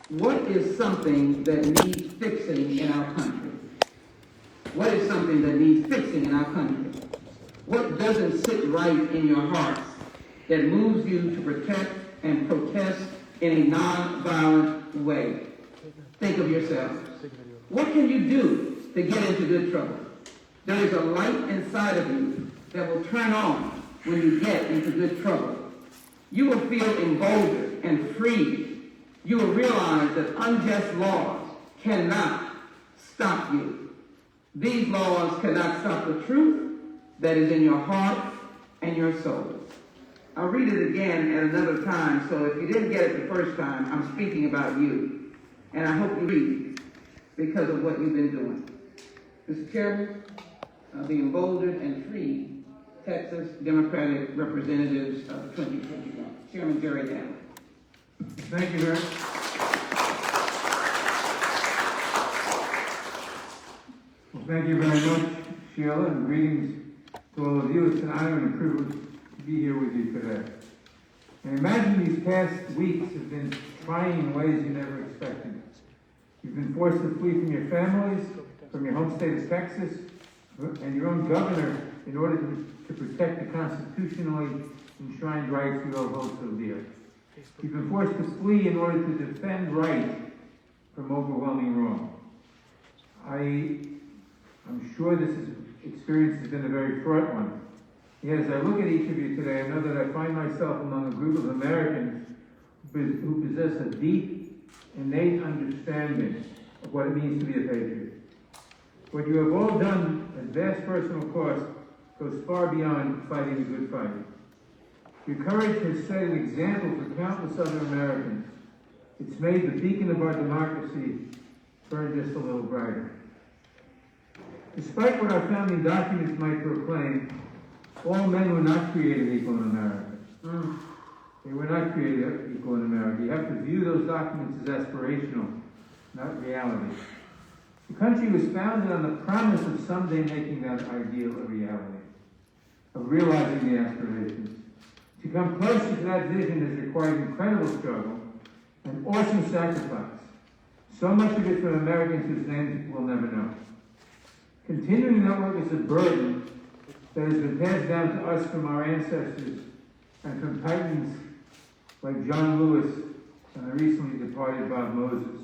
What is something that needs fixing in our country? What is something that needs fixing in our country? What doesn't sit right in your hearts that moves you to protect and protest in a non-violent way? Think of yourself. What can you do to get into good trouble? There is a light inside of you that will turn on when you get into good trouble. You will feel emboldened and free. You will realize that unjust laws cannot stop you. These laws cannot stop the truth that is in your heart and your soul. I'll read it again at another time, so if you didn't get it the first time, I'm speaking about you. And I hope you read because of what you've been doing. Mr. Chairman, the emboldened and free Texas Democratic Representatives of 2021. Chairman Jerry Dowd. Thank you very much. Well, thank you very much, Sheila, and greetings to all of you. It's an honor and a privilege to be here with you today. And imagine these past weeks have been trying in ways you never expected. You've been forced to flee from your families, from your home state of Texas, and your own governor in order to protect the constitutionally enshrined rights you all hold so dear. You've been forced to flee in order to defend right from overwhelming wrong. I'm sure this experience has been a very fraught one. Yet as I look at each of you today, I know that I find myself among a group of Americans who possess a deep, innate understanding of what it means to be a patriot. What you have all done at vast personal cost goes far beyond fighting a good fight. Your courage has set an example for countless other Americans. It's made the beacon of our democracy burn just a little brighter. Despite what our founding documents might proclaim, all men were not created equal in America. They were not created equal in America. You have to view those documents as aspirational, not reality. The country was founded on the promise of someday making that ideal a reality, of realizing the aspirations. To come closer to that vision has required incredible struggle and awesome sacrifice, so much of it from Americans whose names we'll never know. Continuing that work is a burden that has been passed down to us from our ancestors and from titans like John Lewis and the recently departed Bob Moses,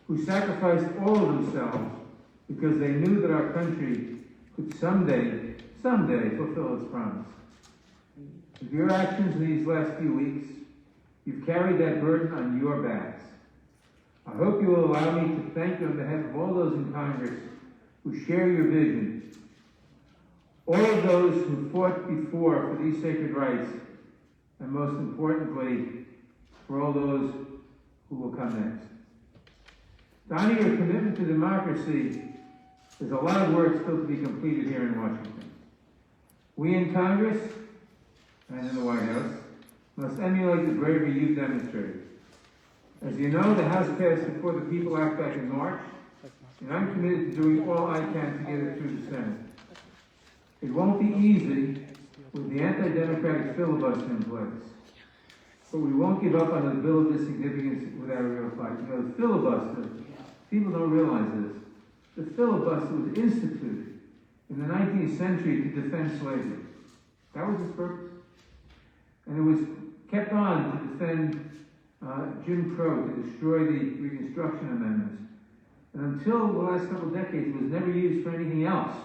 who sacrificed all of themselves because they knew that our country could someday fulfill its promise. With your actions in these last few weeks, you've carried that burden on your backs. I hope you will allow me to thank you on behalf of all those in Congress who share your vision, all of those who fought before for these sacred rights, and most importantly, for all those who will come next. To honor your commitment to democracy, there's a lot of work still to be completed here in Washington. We in Congress and in the White House must emulate the bravery you've demonstrated. As you know, the House passed the For the People Act back in March, and I'm committed to doing all I can to get it through the Senate. It won't be easy with the anti-democratic filibuster in place, but we won't give up on the bill of this significance without a real fight. You know, the filibuster, people don't realize this, the filibuster was instituted in the 19th century to defend slavery. That was its purpose. And it was kept on to defend Jim Crow, to destroy the Reconstruction Amendments. And until the last couple of decades, it was never used for anything else.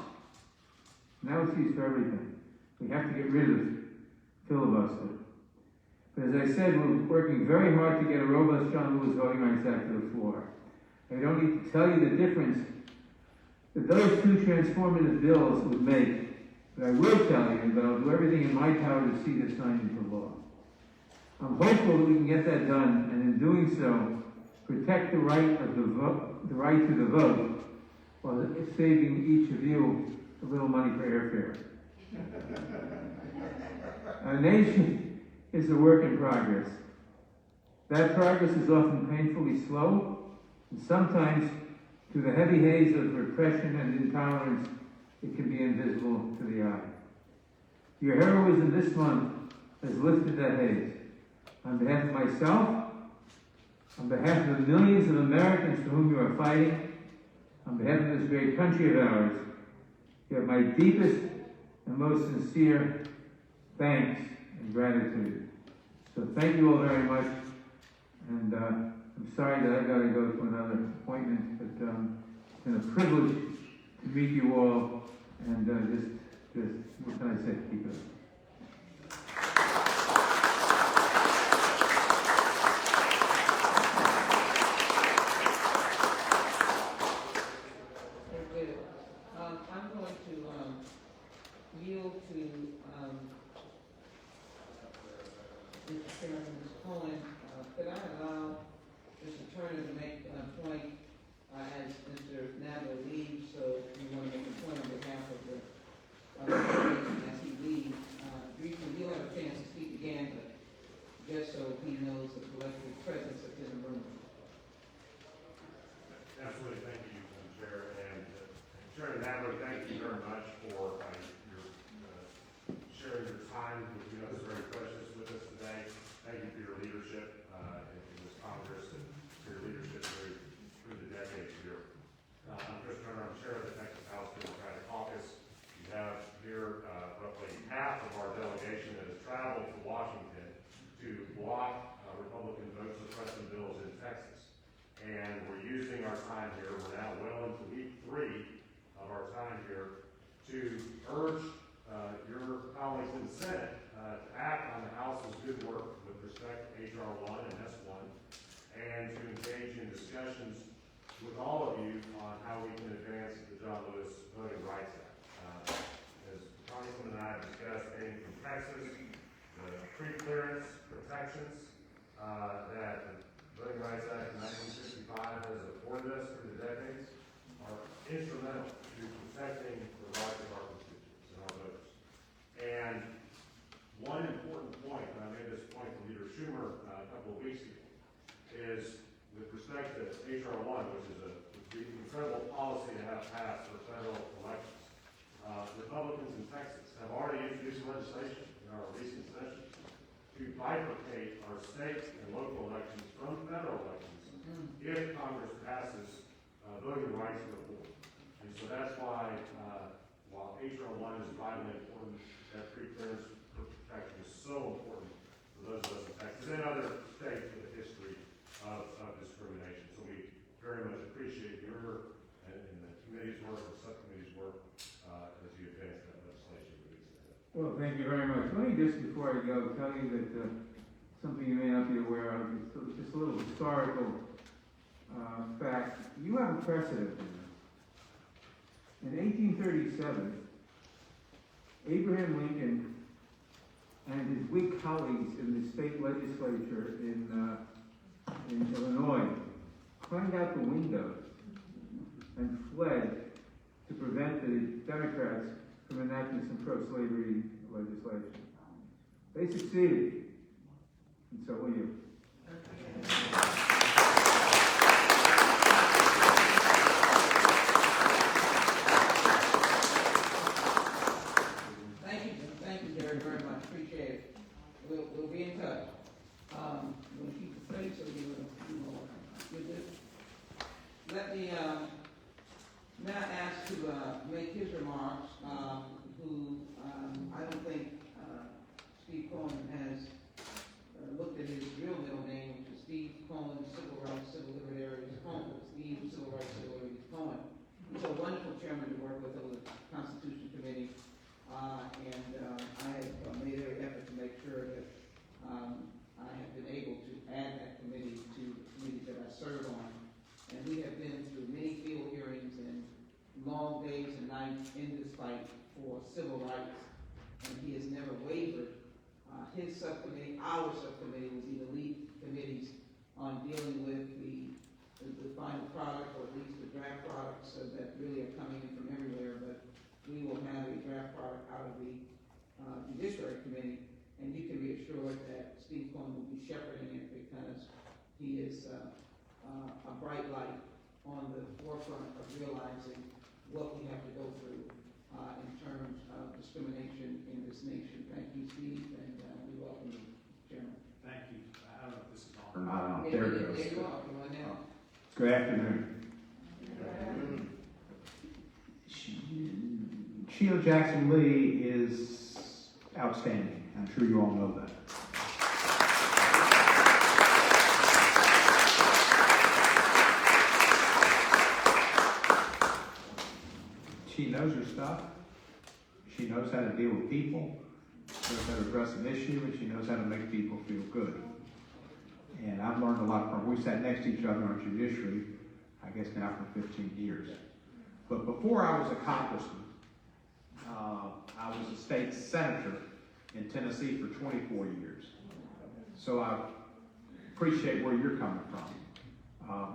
Now it's used for everything. We have to get rid of filibuster. But as I said, we're working very hard to get a robust John Lewis Voting Rights Act to the floor. I don't need to tell you the difference that those two transformative bills would make. But I will tell you that I'll do everything in my power to see this signed into law. I'm hopeful that we can get that done, and in doing so, protect the right of the right to the vote, while saving each of you a little money for airfare. Our nation is a work in progress. That progress is often painfully slow, and sometimes, through the heavy haze of repression and intolerance, it can be invisible to the eye. Your heroism this month has lifted that haze. On behalf of myself On behalf of the millions of Americans for whom you are fighting, on behalf of this great country of ours, you have my deepest and most sincere thanks and gratitude. So thank you all very much, and I'm sorry that I've got to go to another appointment, but it's been a privilege to meet you all, and just what can I say? Keep it up. I'm going to yield to Mr. Chairman, Ms. Cohen. Could I allow Mr. Turner to make a point as Mr. Nadler leaves? So we want to make a point on behalf of the delegation as he leaves. Briefly, you'll have a chance to speak again, but just so he knows the collective presence that's in the room. Absolutely, thank you, Chair. And Chairman Nadler, thank you very much for your sharing your time with you. It's very precious with us today. Thank you for your leadership in this Congress and for your leadership through the decades here. I'm Chris Turner. I'm Chair of the Texas House Democratic Caucus. We have here roughly half of our delegation that has traveled to Washington to block Republican vote suppression bills in Texas. And we're using our time here, we're now well into week 3 of our time here, to urge your colleagues in the Senate to act on the House's good work with respect to H.R. 1 and S1, and to engage in discussions with all of you on how we can advance the John Lewis Voting Rights Act. As Congressman and I have discussed, getting from Texas, the pre-clearance protections that the Voting Rights Act of 1965 has afforded us through the decades are instrumental to protecting the rights of our constituents and our voters. And one important point, and I made this point to Leader Schumer a couple of weeks ago, is with respect to H.R. 1, which is an incredible policy to have passed for federal elections. Republicans in Texas have already introduced legislation in our recent session to bifurcate our state and local elections from federal elections if Congress passes voting rights reform. And so that's why, while H.R. 1 is vitally important, that pre-clearance protection is so important for those of us in Texas and other states with a history of discrimination. So we very much appreciate your and the committee's work, the subcommittee's work, as you advance that legislation. Well, thank you very much. Let me just, before I go, tell you that something you may not be aware of, it's just a little historical fact. You have a precedent here. In 1837, Abraham Lincoln and his Whig colleagues in the state legislature in Illinois climbed out the windows and fled to prevent the Democrats from enacting some pro-slavery legislation. They succeeded, and so will you. Thank you, Jerry, very much. Appreciate it. We'll be in touch. We'll keep the faith so you will. Let me now ask to make his remarks, who I don't think Steve Cohen has looked at his real middle name, which is Steve Cohen, Civil Rights, Civil Libertarians Cohen. Steve, Civil Rights, Civil Libertarians Cohen. He's a wonderful chairman to work with on the Constitution Committee, and I have made every effort to make sure that I have been able to add that committee to the committee that I serve on. And we have been through many field hearings and long days and nights in this fight for civil rights, and he has never wavered. His subcommittee, our subcommittee, was either lead committees on dealing with the final product, or at least the draft products that really are coming in from everywhere. But we will have a draft product out of the Judiciary Committee, and you can be assured that Steve Cohen will be shepherding it, because he is a bright light on the forefront of realizing what we have to go through in terms of discrimination in this nation. Thank you, Steve, and we welcome you, Chairman. Thank you. I don't know if this is on. or not on, there it goes. There you are. Come on now. Good afternoon. Sheila Jackson Lee is outstanding. I'm sure you all know that. She knows her stuff. She knows how to deal with people. She knows how to address an issue, and she knows how to make people feel good. And I've learned a lot from her. We sat next to each other on judiciary, I guess now for 15 years. But before I was a congressman, I was a state senator in Tennessee for 24 years. So I appreciate where you're coming from.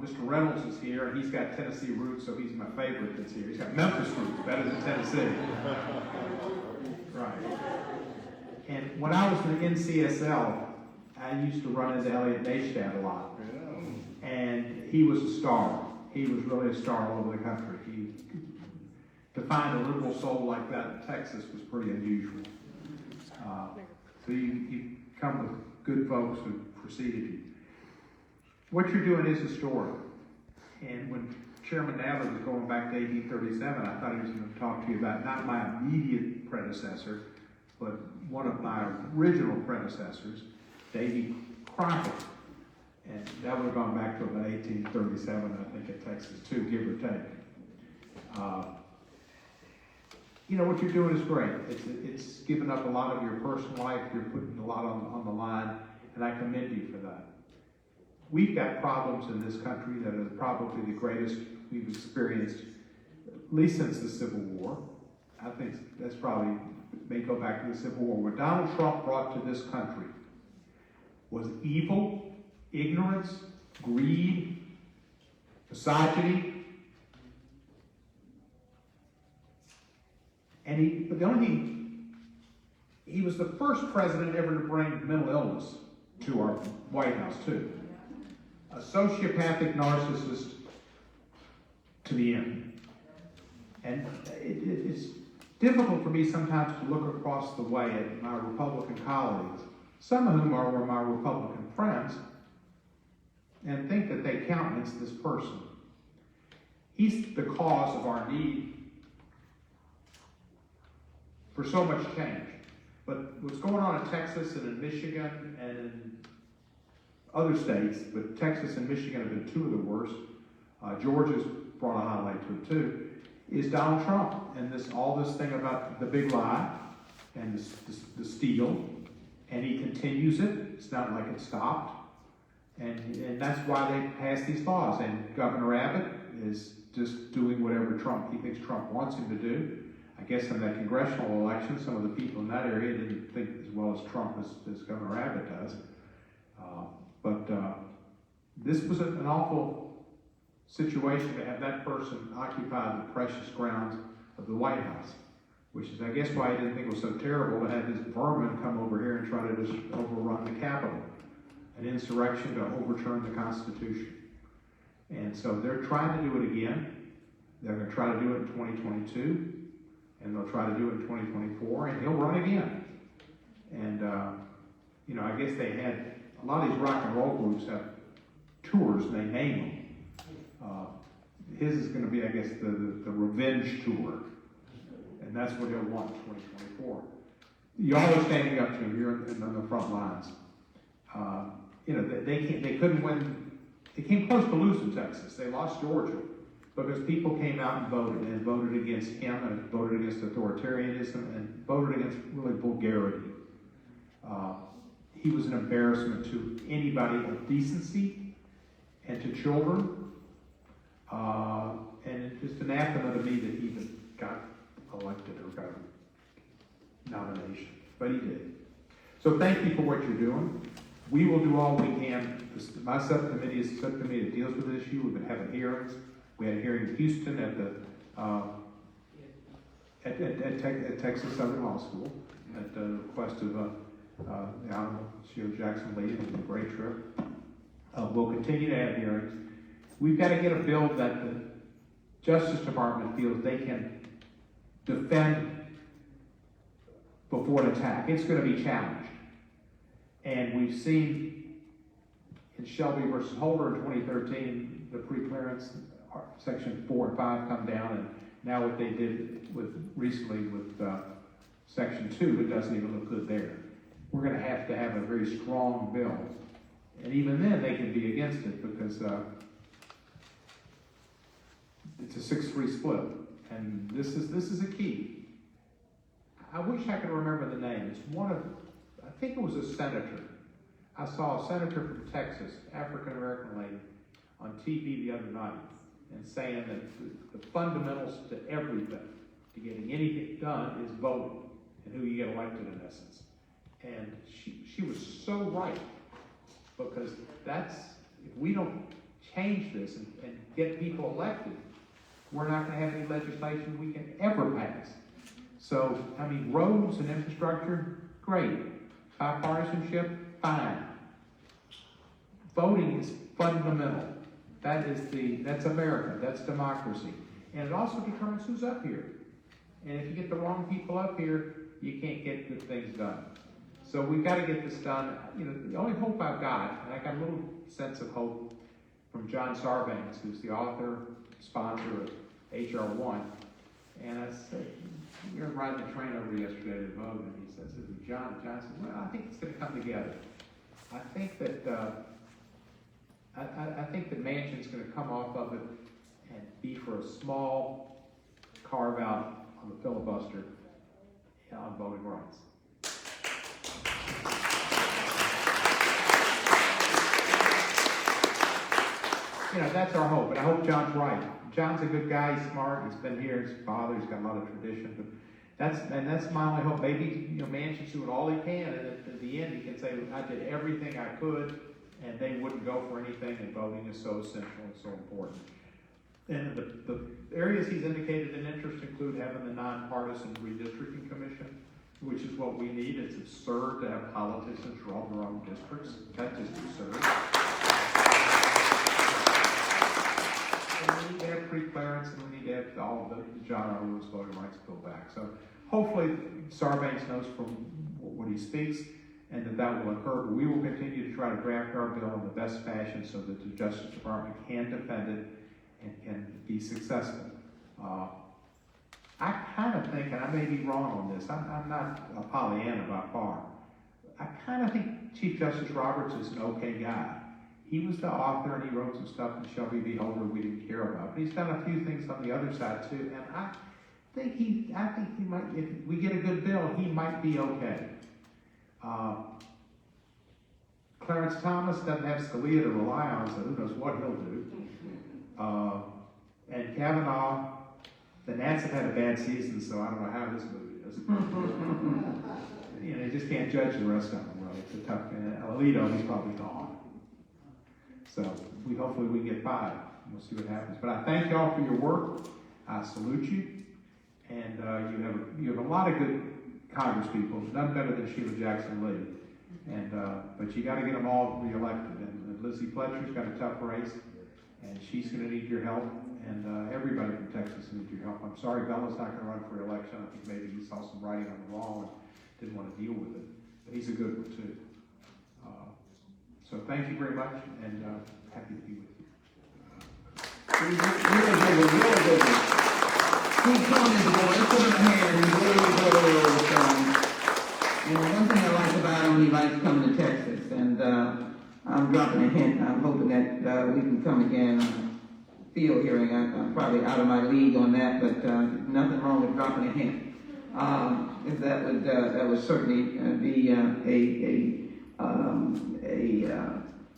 Mr. Reynolds is here, and he's got Tennessee roots, so he's my favorite that's here. He's got Memphis roots, better than Tennessee. Right. And when I was in the NCSL, I used to run into Elliot Neistat a lot. And he was a star. He was really a star all over the country. To find a liberal soul like that in Texas was pretty unusual. So you come with good folks who preceded you. What you're doing is historic. And when Chairman Nadler was going back to AB 37, I thought he was going to talk to you about not my immediate predecessor, but one of my original predecessors, Davy Crockett. And that would have gone back to about 1837, I think, at Texas too, give or take. You know, what you're doing is great. It's given up a lot of your personal life. You're putting a lot on the line, and I commend you for that. We've got problems in this country that are probably the greatest we've experienced, at least since the Civil War. I think that's probably, may go back to the Civil War. What Donald Trump brought to this country was evil, ignorance, greed, misogyny. And but the only thing, he was the first president ever to bring mental illness to our White House too. A sociopathic narcissist to the end. And it's difficult for me sometimes to look across the way at my Republican colleagues, some of whom were my Republican friends, and think that they countenance this person. He's the cause of our need for so much change. But what's going on in Texas and in Michigan and in other states, but Texas and Michigan have been two of the worst. Georgia's brought a highlight to it too, is Donald Trump and all this thing about the big lie and the steal, and he continues it. It's not like it stopped. And that's why they passed these laws. And Governor Abbott is just doing whatever he thinks Trump wants him to do. I guess in that congressional election, some of the people in that area didn't think as well as Trump as Governor Abbott does. But this was an awful situation to have that person occupy the precious grounds of the White House, which is, I guess, why he didn't think it was so terrible to have this vermin come over here and try to just overrun the Capitol, an insurrection to overturn the Constitution. And so they're trying to do it again. They're going to try to do it in 2022, and they'll try to do it in 2024, and he'll run again. And, I guess they had, a lot of these rock and roll groups have tours, and they name them. His is going to be, I guess, the revenge tour. And that's what he'll want in 2024. Y'all are standing up to him. You're on the front lines. They couldn't win. They came close to losing Texas. They lost Georgia because people came out and voted against him and voted against authoritarianism and voted against really vulgarity. He was an embarrassment to anybody of decency and to children. And it's just anathema to me that he even got elected or got a nomination. But he did. So thank you for what you're doing. We will do all we can. My subcommittee is a subcommittee that deals with this issue. We've been having hearings. We had a hearing in Houston at Texas Southern Law School at the request of the Honorable Sheila Jackson Lee. It was a great trip. We'll continue to have hearings. We've got to get a bill that the Justice Department feels they can defend before an attack. It's going to be challenged. And we've seen in Shelby versus Holder in 2013, the pre-clearance, section 4 and 5 come down, and now what they did recently with section 2, it doesn't even look good there. We're going to have a very strong bill, and even then they can be against it because it's a 6-3 split, and this is a key. I wish I could remember the name. It's I think it was a senator. I saw a senator from Texas, African American lady, on TV the other night, and saying that the fundamentals to everything, to getting anything done, is voting and who you get elected in essence. And she was so right, because if we don't change this and get people elected, we're not going to have any legislation we can ever pass. So, I mean, roads and infrastructure, great. Bipartisanship, fine. Voting is fundamental. That's America, that's democracy. And it also determines who's up here. And if you get the wrong people up here, you can't get good things done. So we've got to get this done. You know, the only hope I've got, and I got a little sense of hope from John Sarbanes, who's the author, sponsor of HR 1. And I said, we were riding the train over yesterday to vote, and he says, John said, well, I think it's going to come together. I think that I think that Manchin's going to come off of it and be for a small carve out on the filibuster on voting rights. You know, that's our hope, and I hope John's right. John's a good guy, he's smart, he's been here, his father, he's got a lot of tradition, but that's my only hope. Maybe, you know, Manchin's doing all he can, and at the end he can say, I did everything I could, and they wouldn't go for anything, and voting is so essential and so important. And the areas he's indicated an interest include having the nonpartisan redistricting commission, which is what we need. It's absurd to have politicians draw their own districts. That's just absurd. And we need to have pre-clearance, and we need to have all of the John R. Lewis voting rights bill back. So hopefully Sarbanes knows from what he speaks, and that will occur. But we will continue to try to draft our bill in the best fashion so that the Justice Department can defend it and can be successful. I kind of think, and I may be wrong on this, I'm not a Pollyanna by far. I kind of think Chief Justice Roberts is an okay guy. He was the author, and he wrote some stuff in Shelby v. Holder we didn't care about. But he's done a few things on the other side too, and I think he might, if we get a good bill, he might be okay. Clarence Thomas doesn't have Scalia to rely on, so who knows what he'll do. And Kavanaugh, the Nats have had a bad season, so I don't know how this movie is. You know, you just can't judge the rest of them, really. It's a tough, and Alito, he's probably gone. So hopefully we get 5. We'll see what happens. But I thank y'all for your work. I salute you. And you have a lot of good Congress people, none better than Sheila Jackson Lee. And but you got to get them all reelected. And Lizzie Fletcher's got a tough race, and she's going to need your help. And everybody from Texas needs your help. I'm sorry Bella's not going to run for election. I think maybe he saw some writing on the wall and didn't want to deal with it. But he's a good one too. So thank you very much, and happy to be with you. Really good. Keep coming, boy. Let's put him a hand. He's really strong. And one thing I like about him, he likes coming to Texas. And I'm dropping a hint. I'm hoping that we can come again on field hearing. I'm probably out of my league on that, but nothing wrong with dropping a hint. If that would certainly be a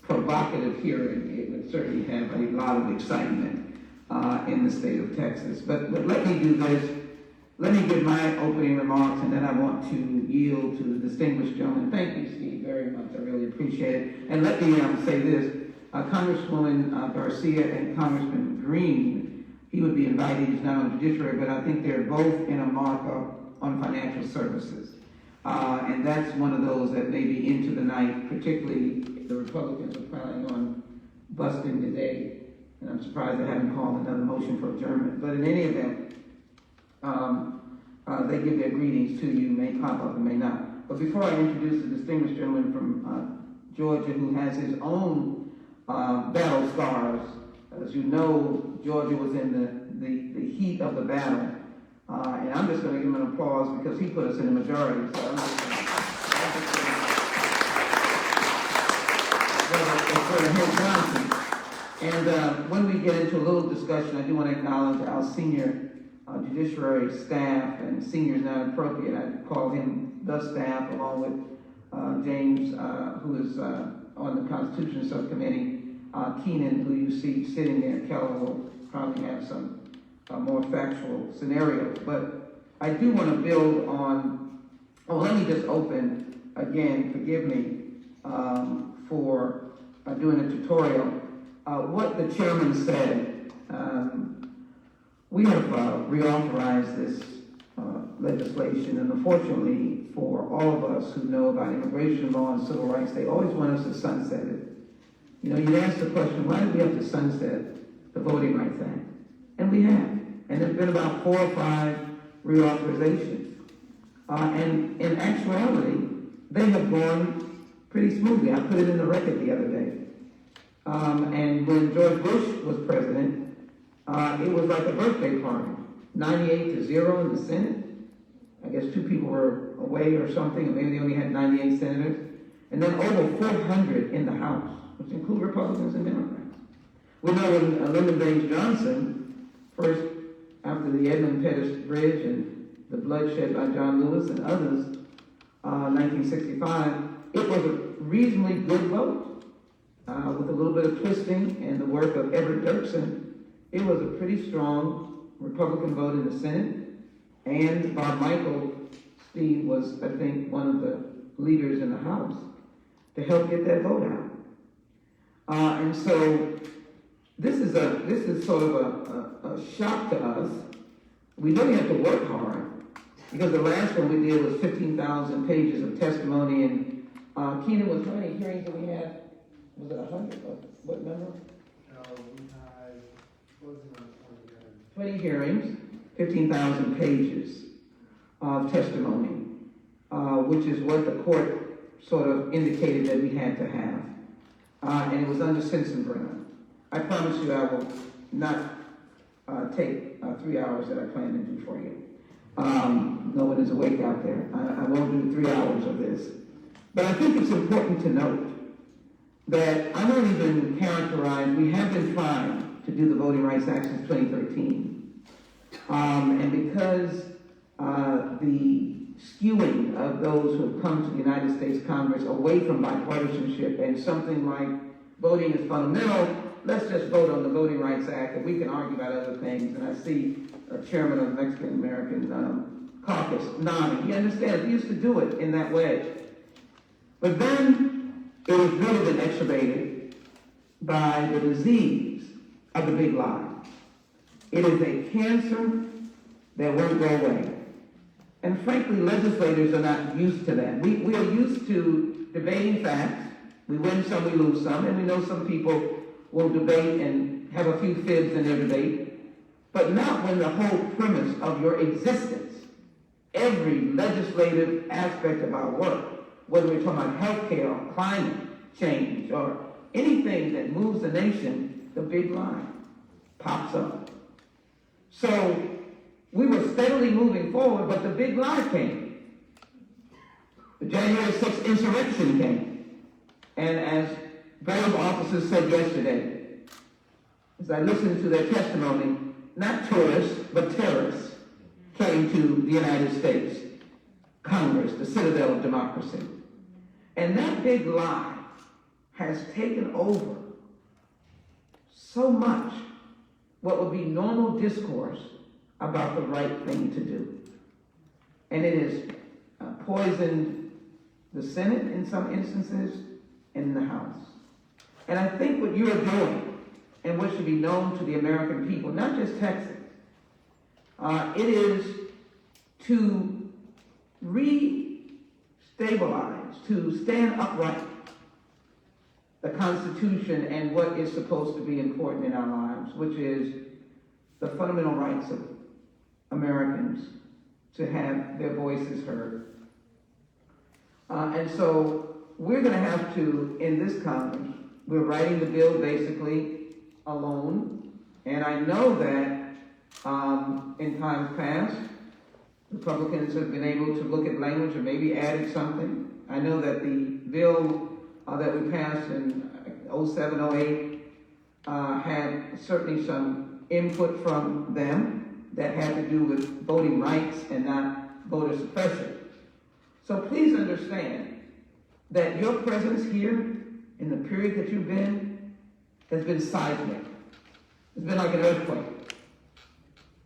provocative hearing. It would certainly have a lot of excitement in the state of Texas. But let me do this. Let me give my opening remarks, and then I want to yield to the distinguished gentleman. Thank you, Steve, very much. I really appreciate it. And let me say this. Congresswoman Garcia and Congressman Green, he would be invited. He's not on the judiciary, but I think they're both in a markup on financial services. And that's one of those that may be into the night, particularly the Republicans are planning on busting today. And I'm surprised they haven't called another motion for adjournment. But in any event, they give their greetings to you, may pop up and may not. But before I introduce the distinguished gentleman from Georgia who has his own battle scars. As you know, Georgia was in the heat of the battle. And I'm just going to give him an applause because he put us in the majority. So I'm just gonna Johnson. And when we get into a little discussion, I do want to acknowledge our senior judiciary staff, and senior is not appropriate. I call him the staff, along with James, who is on the Constitution Subcommittee, Keenan, who you see sitting there. Keller will probably have some more factual scenarios. But I do want to build on, let me just open again, forgive me for doing a tutorial. What the chairman said, we have reauthorized this legislation, and unfortunately for all of us who know about immigration law and civil rights, they always want us to sunset it. You know, you ask the question, why do we have to sunset the Voting Rights Act? And we have. And there's been about 4 or 5 reauthorizations. And in actuality, they have gone pretty smoothly. I put it in the record the other day. And when George Bush was president, it was like a birthday party. 98-0 in the Senate. I guess 2 people were away or something, or maybe they only had 98 senators. And then over 400 in the House, which include Republicans and Democrats. We know when Lyndon Baines Johnson, first after the Edmund Pettus Bridge and the bloodshed by John Lewis and others, 1965, it was a reasonably good vote. With a little bit of twisting and the work of Everett Dirksen, it was a pretty strong Republican vote in the Senate. And Bob Michael, Steve, was, I think, one of the leaders in the House to help get that vote out. And so this is sort of a shock to us. We really have to work hard because the last one we did was 15,000 pages of testimony. And Keenan, was how many hearings that we had? Was it 100? What number? We had, closing on 20 hearings, 15,000 pages of testimony, which is what the court sort of indicated that we had to have. And it was under Sensenbrenner. I promise you I will not take 3 hours that I plan to do for you. No one is awake out there. I won't do 3 hours of this. But I think it's important to note that I won't even characterize, we have been trying to do the Voting Rights Act since 2013. And because the skewing of those who have come to the United States Congress away from bipartisanship and something like voting is fundamental, let's just vote on the Voting Rights Act and we can argue about other things. And I see a chairman of the Mexican American caucus nodding. He understands, he used to do it in that way. But then it was really been exacerbated by the disease of the big lie. It is a cancer that won't go away. And frankly, legislators are not used to that. We are used to debating facts. We win some, we lose some, and we know some people will debate and have a few fibs in their debate, but not when the whole premise of your existence, every legislative aspect of our work, whether we're talking about healthcare or climate change or anything that moves the nation, the big lie pops up. So we were steadily moving forward, but the big lie came. The January 6th insurrection came. And as brave officers said yesterday, as I listened to their testimony, not tourists, but terrorists came to the United States Congress, the citadel of democracy. And that big lie has taken over so much what would be normal discourse about the right thing to do. And it has poisoned the Senate in some instances and in the House. And I think what you are doing, and what should be known to the American people, not just Texans, it is to re-stabilize, to stand upright the Constitution and what is supposed to be important in our lives, which is the fundamental rights of Americans to have their voices heard. And so we're going to have to, in this Congress, We're writing the bill basically alone, and I know that in times past, Republicans have been able to look at language and maybe added something. I know that the bill that we passed in 07, 08 had certainly some input from them that had to do with voting rights and not voter suppression. So please understand that your presence here in the period that you've been has been seismic. It's been like an earthquake.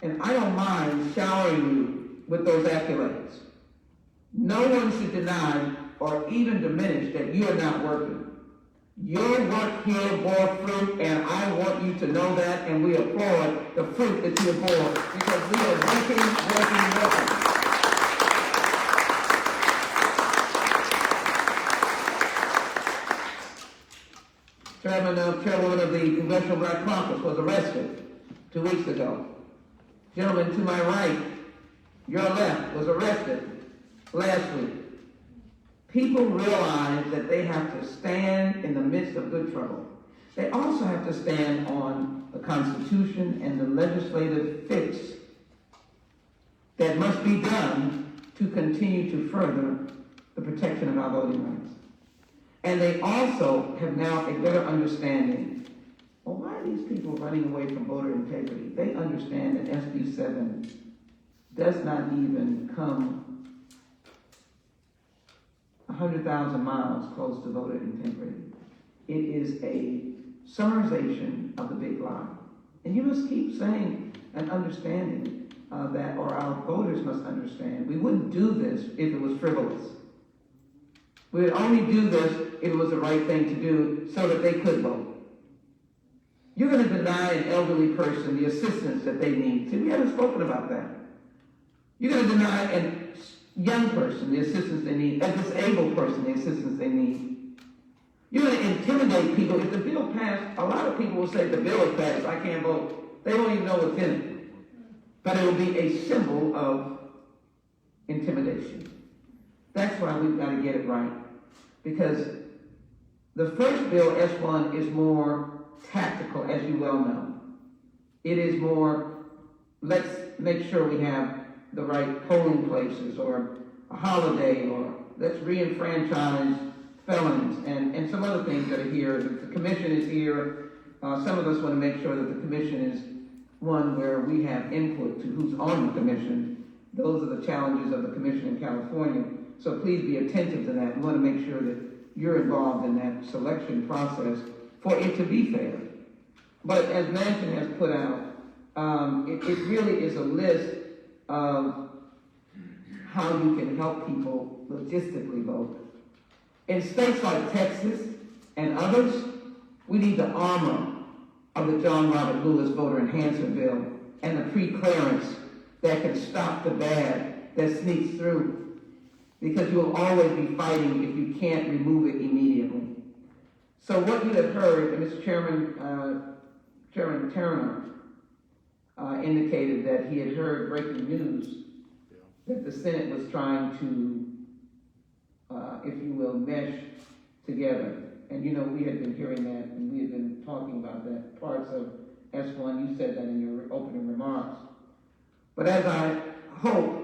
And I don't mind showering you with those accolades. No one should deny or even diminish that you are not working. Your work here bore fruit, and I want you to know that, and we applaud the fruit that you have borne, because we are working. Chairwoman of the Congressional Black Caucus was arrested 2 weeks ago. Gentleman to my right, your left, was arrested last week. People realize that they have to stand in the midst of good trouble. They also have to stand on the Constitution and the legislative fix that must be done to continue to further the protection of our voting rights. And they also have now a better understanding, well, why are these people running away from voter integrity? They understand that SB 7 does not even come 100,000 miles close to voter integrity. It is a summarization of the big lie. And you must keep saying and understanding that, or our voters must understand. We wouldn't do this if it was frivolous. We would only do this if it was the right thing to do so that they could vote. You're going to deny an elderly person the assistance that they need. See, we haven't spoken about that. You're going to deny a young person the assistance they need, a disabled person the assistance they need. You're going to intimidate people. If the bill passed, a lot of people will say the bill is passed, I can't vote. They don't even know what's in it. But it will be a symbol of intimidation. That's why we've got to get it right. Because the first bill, S1, is more tactical, as you well know. It is more, let's make sure we have the right polling places, or a holiday, or let's re-enfranchise felons, and some other things that are here. The commission is here. Some of us want to make sure that the commission is one where we have input to who's on the commission. Those are the challenges of the commission in California. So please be attentive to that. We want to make sure that you're involved in that selection process for it to be fair. But as Manchin has put out, it really is a list of how you can help people logistically vote. In states like Texas and others, we need the armor of the John Robert Lewis voter enhancement bill and the pre-clearance that can stop the bad that sneaks through. Because you will always be fighting if you can't remove it immediately. So what you have heard, and Mr. Chairman Turner indicated that he had heard breaking news that the Senate was trying to, if you will, mesh together. And you know, we had been hearing that, and we had been talking about that, parts of S1, you said that in your opening remarks. But as I hope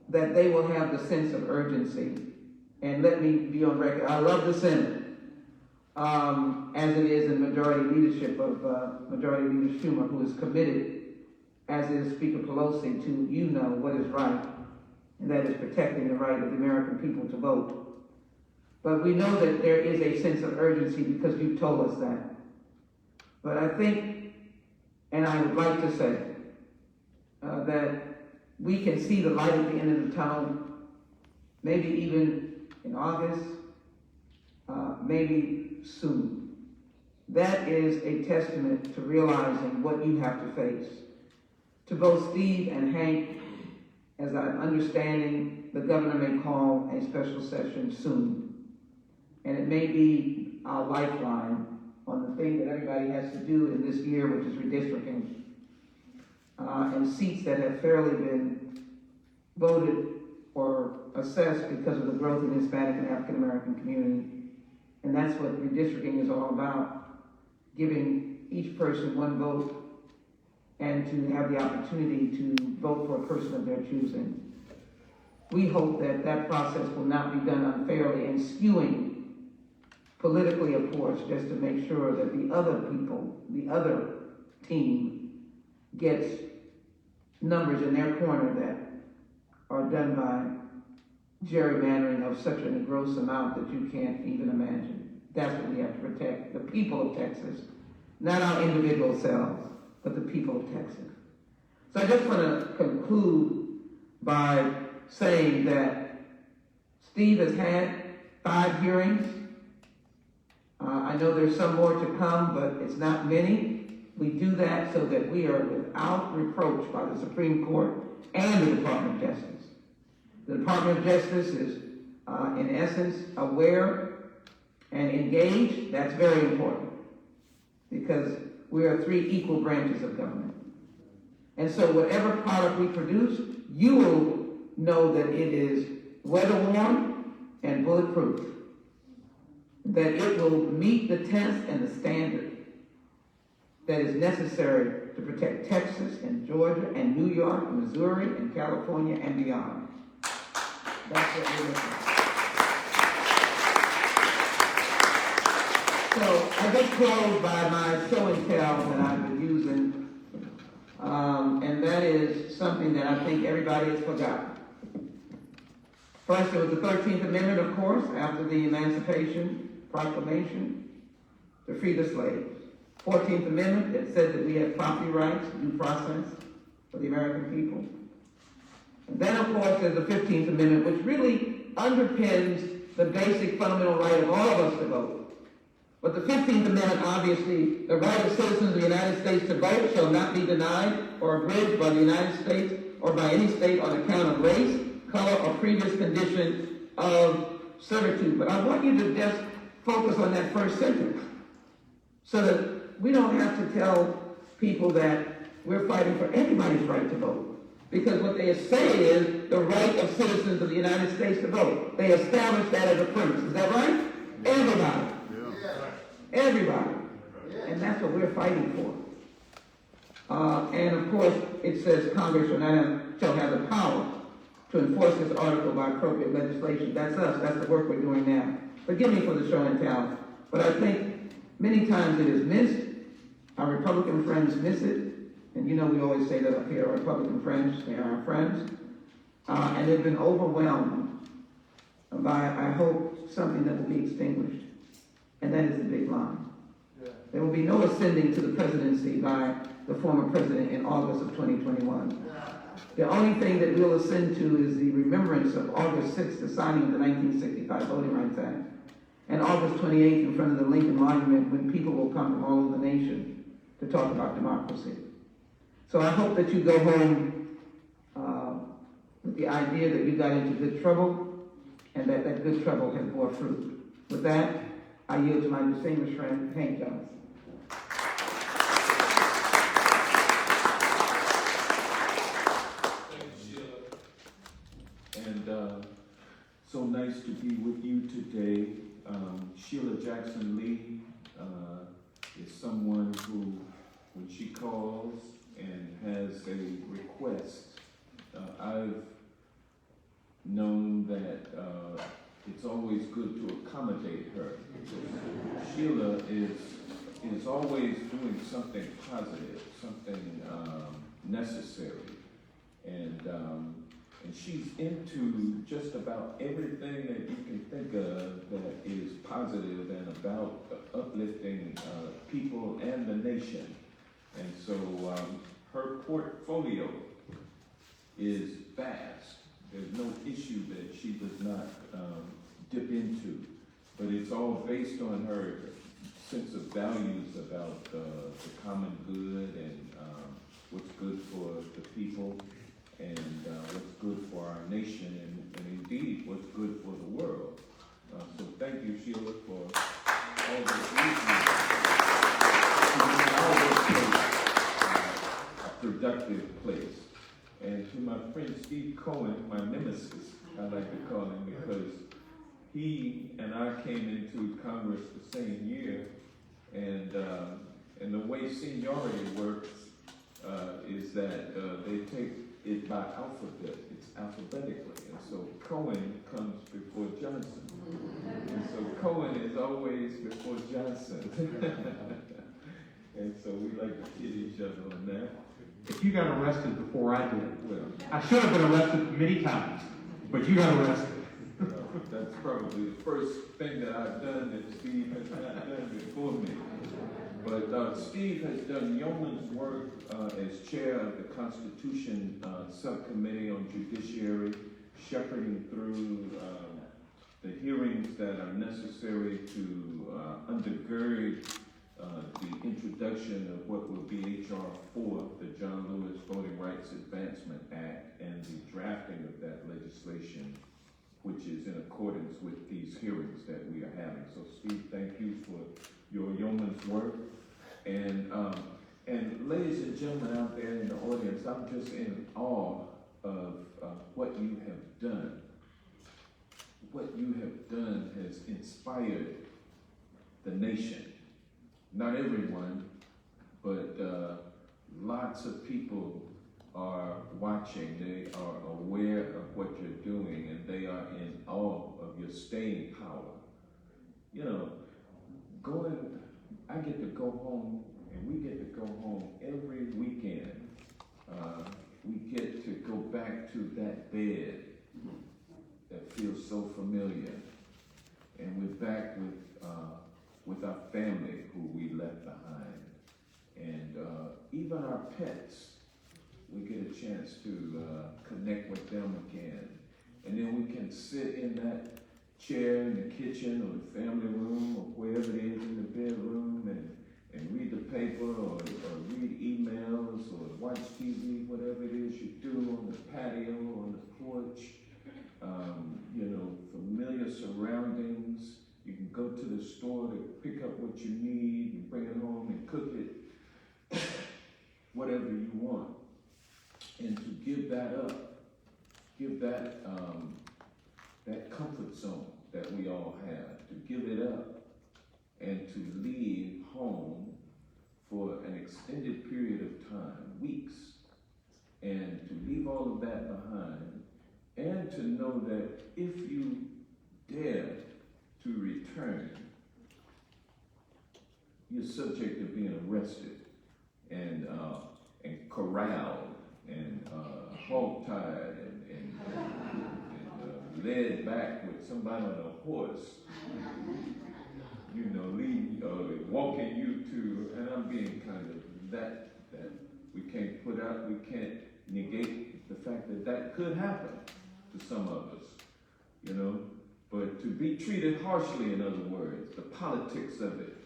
that they will have the sense of urgency, and let me be on record, I love the Senate, as it is in majority leadership of Majority Leader Schumer, who is committed, as is Speaker Pelosi, to what is right, and that is protecting the right of the American people to vote. But we know that there is a sense of urgency because you told us that. But I think, and I would like to say, that we can see the light at the end of the tunnel, maybe even in August, maybe soon. That is a testament to realizing what you have to face. To both Steve and Hank, as I'm understanding, the governor may call a special session soon. And it may be our lifeline on the thing that everybody has to do in this year, which is redistricting. And seats that have fairly been voted or assessed because of the growth in the Hispanic and African American community. And that's what redistricting is all about, giving each person one vote and to have the opportunity to vote for a person of their choosing. We hope that that process will not be done unfairly and skewing politically, of course, just to make sure that the other people, the other team, gets numbers in their corner that are done by gerrymandering of such a gross amount that you can't even imagine. That's what we have to protect, the people of Texas, not our individual selves, but the people of Texas. So I just want to conclude by saying that Steve has had 5 hearings. I know there's some more to come, but it's not many. We do that so that we are without reproach by the Supreme Court and the Department of Justice. The Department of Justice is, in essence, aware and engaged. That's very important because we are 3 equal branches of government. And so whatever product we produce, you will know that it is weather-worn and bulletproof, that it will meet the test and the standard that is necessary to protect Texas and Georgia and New York and Missouri and California and beyond. That's what we're looking for. So I just close by my show and tell that I've been using, and that is something that I think everybody has forgotten. First, there was the 13th Amendment, of course, after the Emancipation Proclamation, to free the slaves. 14th Amendment that said that we have property rights, due process for the American people. And then, of course, there's the 15th Amendment, which really underpins the basic fundamental right of all of us to vote. But the 15th Amendment, obviously, the right of citizens of the United States to vote shall not be denied or abridged by the United States or by any state on account of race, color, or previous condition of servitude. But I want you to just focus on that first sentence so that we don't have to tell people that we're fighting for anybody's right to vote. Because what they say is the right of citizens of the United States to vote. They establish that as a premise. Is that right? Everybody. Everybody. And that's what we're fighting for. And of course, it says Congress shall have the power to enforce this article by appropriate legislation. That's us. That's the work we're doing now. Forgive me for the show and tell, but I think many times it is missed. Our Republican friends miss it. And you know we always say that up here, our Republican friends, they are our friends. And they've been overwhelmed by, I hope, something that will be extinguished. And that is the big line. There will be no ascending to the presidency by the former president in August of 2021. The only thing that we'll ascend to is the remembrance of August 6th, the signing of the 1965 Voting Rights Act, and August 28th in front of the Lincoln Monument when people will come from all over the nation to talk about democracy. So I hope that you go home with the idea that you got into good trouble and that that good trouble has bore fruit. With that, I yield to my distinguished friend, Hank Johnson. And so nice to be with you today. Sheila Jackson Lee is someone who, when she calls and has a request, I've known that it's always good to accommodate her. Sheila is always doing something positive, something necessary, and she's into just about everything that you can think of that is positive and about uplifting people and the nation. And so her portfolio is vast. There's no issue that she does not dip into, but it's all based on her sense of values about the common good and what's good for the people and what's good for our nation and indeed what's good for the world. So thank you, Sheila, for all the reasons a productive place. And to my friend Steve Cohen, my nemesis, I like to call him, because he and I came into Congress the same year, and the way seniority works is that they take it by alphabet. It's alphabetically, and so Cohen comes before Johnson, and so Cohen is always before Johnson, and so we like to kid each other on that. If you got arrested before I did, Well, I should have been arrested many times, but you got arrested. that's probably the first thing that I've done that Steve has not done before me. But Steve has done yeoman's work as chair of the Constitution Subcommittee on Judiciary, shepherding through the hearings that are necessary to undergird the introduction of what will be H.R. 4, the John Lewis Voting Rights Advancement Act, and the drafting of that legislation, which is in accordance with these hearings that we are having. So Steve, thank you for your yeoman's work. And ladies and gentlemen out there in the audience, I'm just in awe of what you have done. What you have done has inspired the nation. Not everyone, but lots of people are watching. They are aware of what you're doing, and they are in awe of your staying power. You know, I get to go home, and we get to go home every weekend. We get to go back to that bed that feels so familiar, and we're back with our family who we left behind, and even our pets. We get a chance to connect with them again, and then we can sit in that chair in the kitchen or the family room or wherever it is in the bedroom and read the paper or read emails or watch TV, whatever it is you do on the patio, on the porch. You know, familiar surroundings. You can go to the store to pick up what you need and bring it home and cook it, whatever you want. And to give that up, give that comfort zone that we all have, to give it up and to leave home for an extended period of time, weeks, and to leave all of that behind, and to know that if you dare to return, you're subject to being arrested and corralled and hog-tied and led back with somebody on a horse, you know, walking you to, and I'm being kind of that we can't put out, we can't negate the fact that that could happen to some of us, you know, but to be treated harshly, in other words, the politics of it,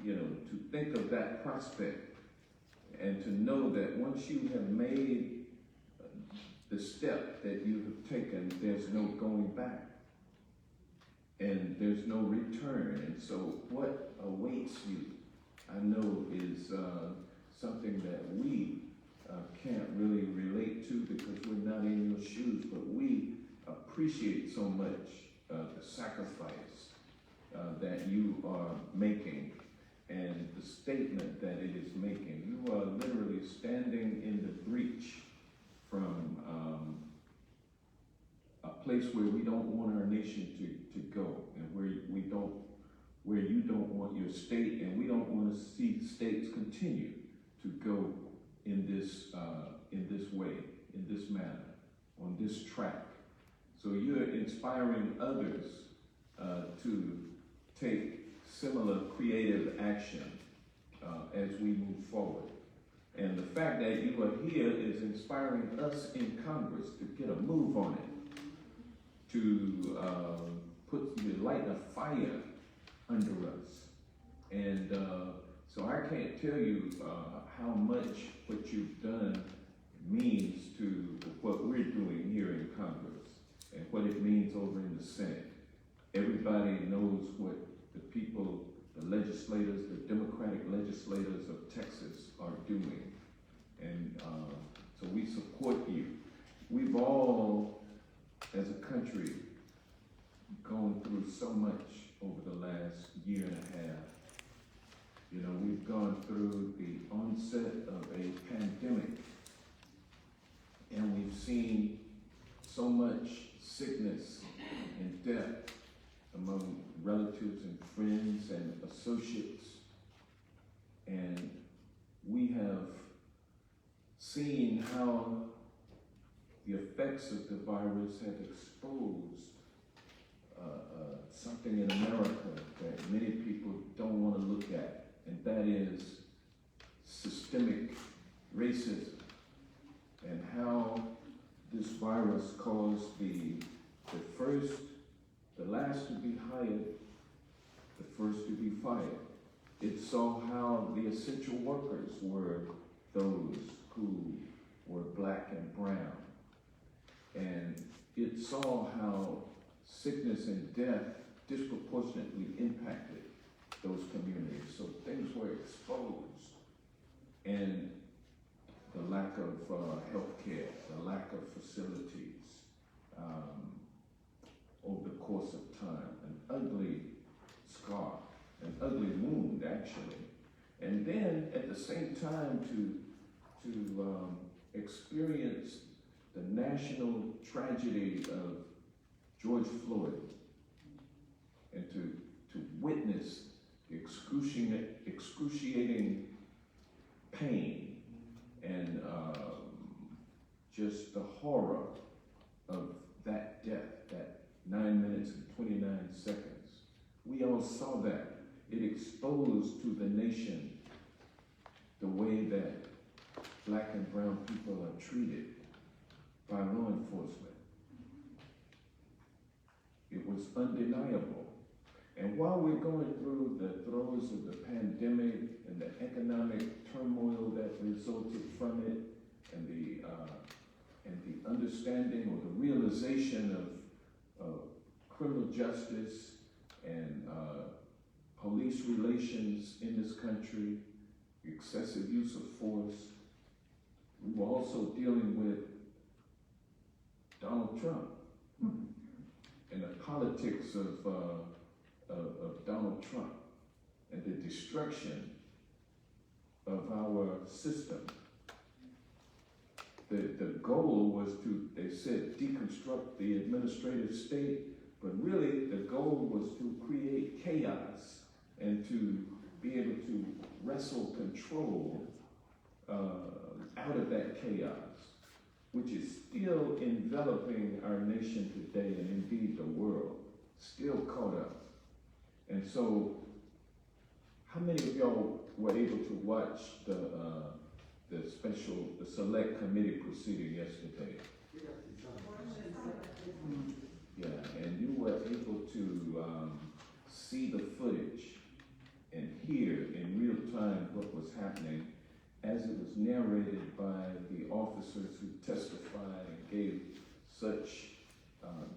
you know, to think of that prospect and to know that once you have made the step that you have taken, there's no going back and there's no return. And so what awaits you, I know, is something that we can't really relate to because we're not in your shoes, but we appreciate so much the sacrifice that you are making and the statement that it is making. You are literally standing in the breach from a place where we don't want our nation to go, and where you don't want your state, and we don't want to see states continue to go in this way, in this manner, on this track. So you're inspiring others to take similar creative action as we move forward. And the fact that you are here is inspiring us in Congress to get a move on it, to light a fire under us. And so I can't tell you how much what you've done means to what we're doing here in Congress and what it means over in the Senate. Everybody knows what the people, the legislators, the Democratic legislators of Texas are doing. And so we support you. We've all, as a country, gone through the onset of a pandemic, and we've seen so much sickness and death among relatives and friends and associates. And we have seen how the effects of the virus have exposed something in America that many people don't want to look at, and that is systemic racism, and how this virus caused the last to be hired, the first to be fired. It saw how the essential workers were those who were black and brown. And it saw how sickness and death disproportionately impacted those communities. So things were exposed, and the lack of health care, the lack of facilities, over the course of time, an ugly scar, an ugly wound actually. And then at the same time to experience the national tragedy of George Floyd, and to witness the excruciating pain and just the horror of that death, that 9 minutes and 29 seconds. We all saw that. It exposed to the nation the way that black and brown people are treated by law enforcement. It was undeniable. And while we're going through the throes of the pandemic and the economic turmoil that resulted from it, and the understanding or the realization of criminal justice and police relations in this country, excessive use of force, we were also dealing with Donald Trump and the politics of Donald Trump and the destruction of our system. The goal was to, they said, deconstruct the administrative state, but really the goal was to create chaos and to be able to wrestle control out of that chaos, which is still enveloping our nation today and indeed the world, still caught up. And so, how many of y'all were able to watch the select committee proceeding yesterday? Yeah, and you were able to see the footage and hear in real time what was happening as it was narrated by the officers who testified and gave such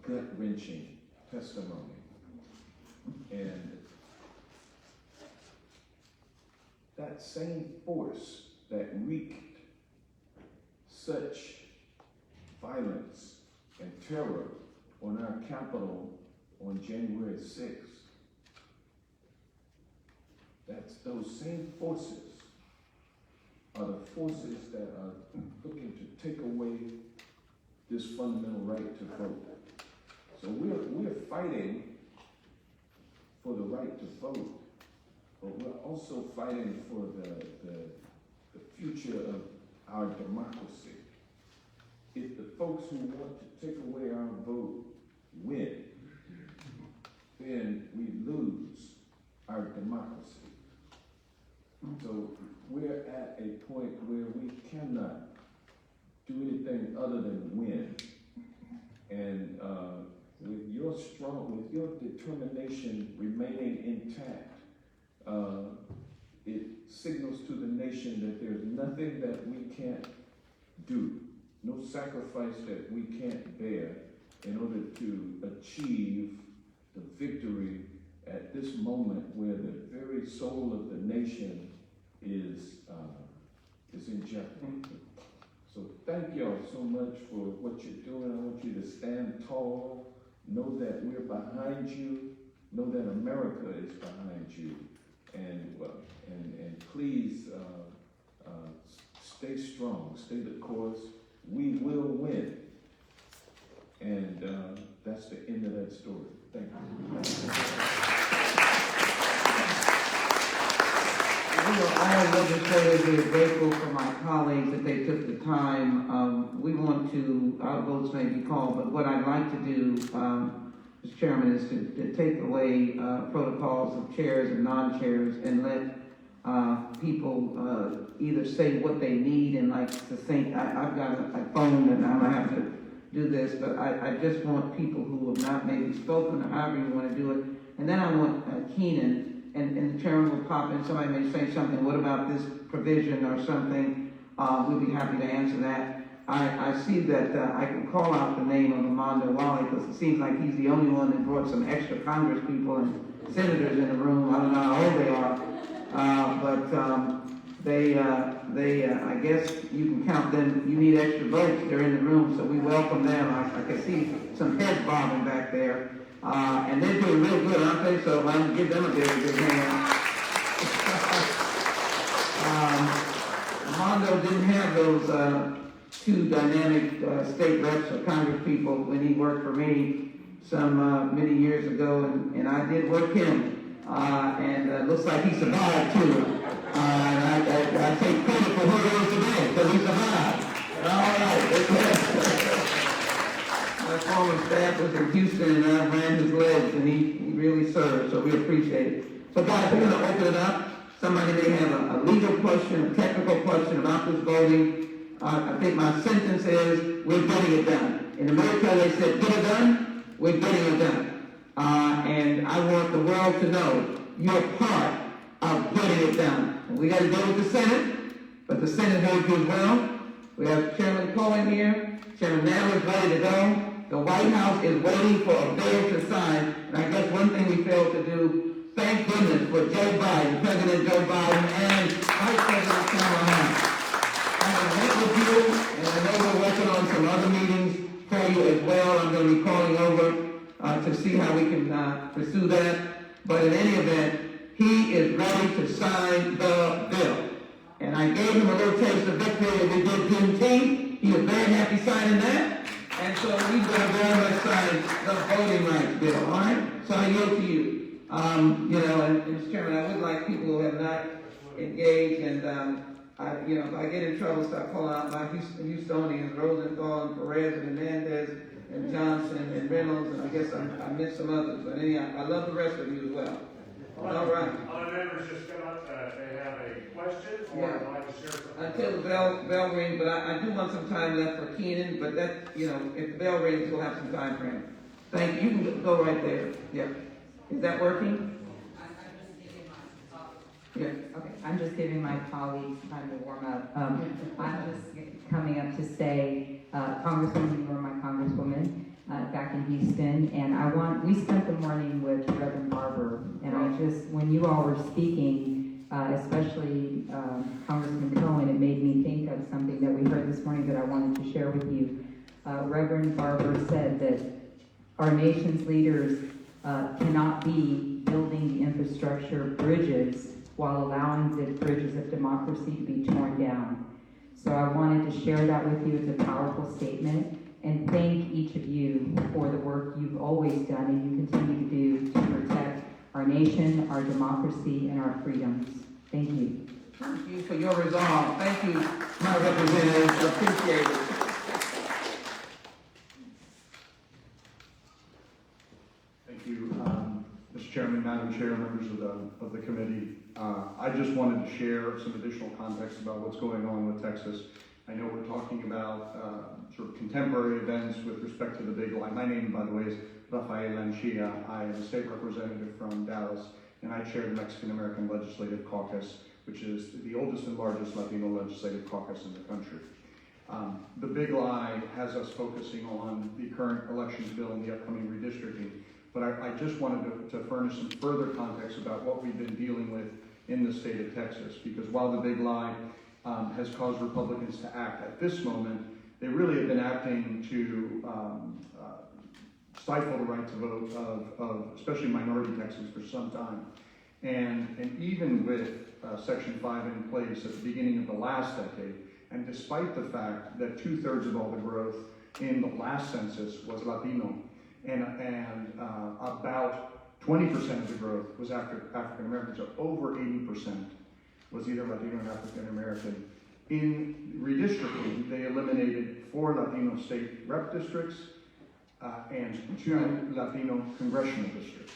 gut-wrenching testimony. And that same force that wreaked such violence and terror on our Capitol on January 6th, those same forces are the forces that are looking to take away this fundamental right to vote. So we're fighting for the right to vote, but we're also fighting for the future of our democracy. If the folks who want to take away our vote win, then we lose our democracy. So we're at a point where we cannot do anything other than win. And with your determination remaining intact, it signals to the nation that there's nothing that we can't do, no sacrifice that we can't bear in order to achieve the victory at this moment where the very soul of the nation is in jeopardy. So thank y'all so much for what you're doing. I want you to stand tall. Know that we're behind you. Know that America is behind you. and please stay strong, stay the course. We will win. And that's the end of that story. Thank you. I am legislatively grateful for my colleagues that they took the time. We want to, our votes may be called, but what I'd like to do, Mr. Chairman, is to take away protocols of chairs and non-chairs and let people either say what they need and like succinct. I've got a phone and I'm gonna have to do this, but I just want people who have not maybe spoken or however you want to do it. And then I want Keenan, and the chairman will pop in, somebody may say something, what about this provision or something? We'd be happy to answer that. I see that I can call out the name of Armando Wally because it seems like he's the only one that brought some extra Congress people and senators in the room. I don't know how old they are, but they I guess you can count them. You need extra votes. They're in the room, so we welcome them. I can see some heads bobbing back there. And they're doing real good, aren't they? So I'm going to give them a very good hand. Armando didn't have those two dynamic state reps or Congress people when he worked for me some many years ago, and I did work him. And looks like he survived too. And I take credit for who he is today, so he survived. All right. My former staff was in Houston, and I ran his legs, and he really served, so we appreciate it. So guys, we're going to open it up. Somebody may have a legal question, a technical question about this voting. I think my sentence is, we're getting it done. In America, they said, get it done, we're getting it done. And I want the world to know you're part of getting it done. And we got to deal with the Senate, but the Senate vote as well. We have Chairman Cohen here. Chairman Nadler is ready to go. The White House is waiting for a bill to sign. And I guess one thing we failed to do, thank goodness for Joe Biden, President Joe Biden, and Vice President Kamala Harris. I have met with you, and I know we're working on some other meetings for you as well. I'm going to be calling over to see how we can pursue that. But in any event, he is ready to sign the bill. And I gave him a little taste of victory as we did Juneteenth. He was very happy signing that. And so he's going to very much sign the voting rights bill, all right? So I yield to you. And Mr. Chairman, I would like people who have not engaged, and if I get in trouble, start calling out my Houstonians, Rosenthal and Perez and Hernandez and Johnson and Reynolds, and I guess I missed some others. But anyhow, I love the rest of you as well. All right. Other members just come up, they have a question or would like to share something. Until the bell rings, but I do want some time left for Keenan, but that, if the bell rings, we'll have some time for him. Thank you. You can go right there. Yeah. Is that working? Yeah. Okay, I'm just giving my colleagues time to warm up. I'm just coming up to say, Congresswoman, you were my Congresswoman back in Houston, and we spent the morning with Reverend Barber, and when you all were speaking, especially Congressman Cohen, it made me think of something that we heard this morning that I wanted to share with you. Reverend Barber said that our nation's leaders cannot be building the infrastructure bridges while allowing the bridges of democracy to be torn down. So I wanted to share that with you. It's a powerful statement. And thank each of you for the work you've always done and you continue to do to protect our nation, our democracy, and our freedoms. Thank you. Thank you for your resolve. Thank you, my representatives. I appreciate it. Thank you, Mr. Chairman, Madam Chair, members of the committee. I just wanted to share some additional context about what's going on with Texas. I know we're talking about sort of contemporary events with respect to the Big Line. My name, by the way, is Rafael Lanchia. I am a state representative from Dallas, and I chair the Mexican American Legislative Caucus, which is the oldest and largest Latino legislative caucus in the country. The Big Lie has us focusing on the current elections bill and the upcoming redistricting, but I just wanted to furnish some further context about what we've been dealing with in the state of Texas, because while the Big Lie has caused Republicans to act at this moment, they really have been acting to stifle the right to vote of especially minority Texans for some time. And even with Section 5 in place at the beginning of the last decade, and despite the fact that 2/3 of all the growth in the last census was Latino, and about 20% of the growth was African American, so over 80% was either Latino or African American. In redistricting, they eliminated 4 Latino state rep districts and 2 Latino congressional districts,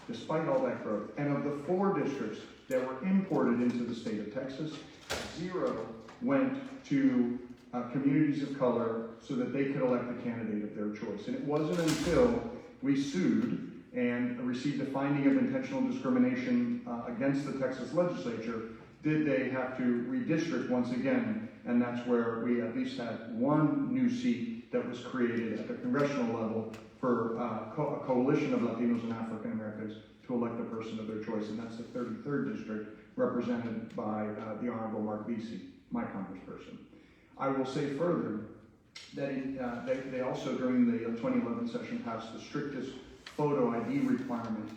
despite all that growth. And of the 4 districts that were imported into the state of Texas, 0 went to communities of color so that they could elect a candidate of their choice. And it wasn't until we sued and received a finding of intentional discrimination against the Texas legislature did they have to redistrict once again, and that's where we at least had 1 new seat that was created at the congressional level for a coalition of Latinos and African Americans to elect a person of their choice, and that's the 33rd district represented by the Honorable Mark Vesey, my congressperson. I will say further that they also, during the 2011 session, passed the strictest photo ID requirement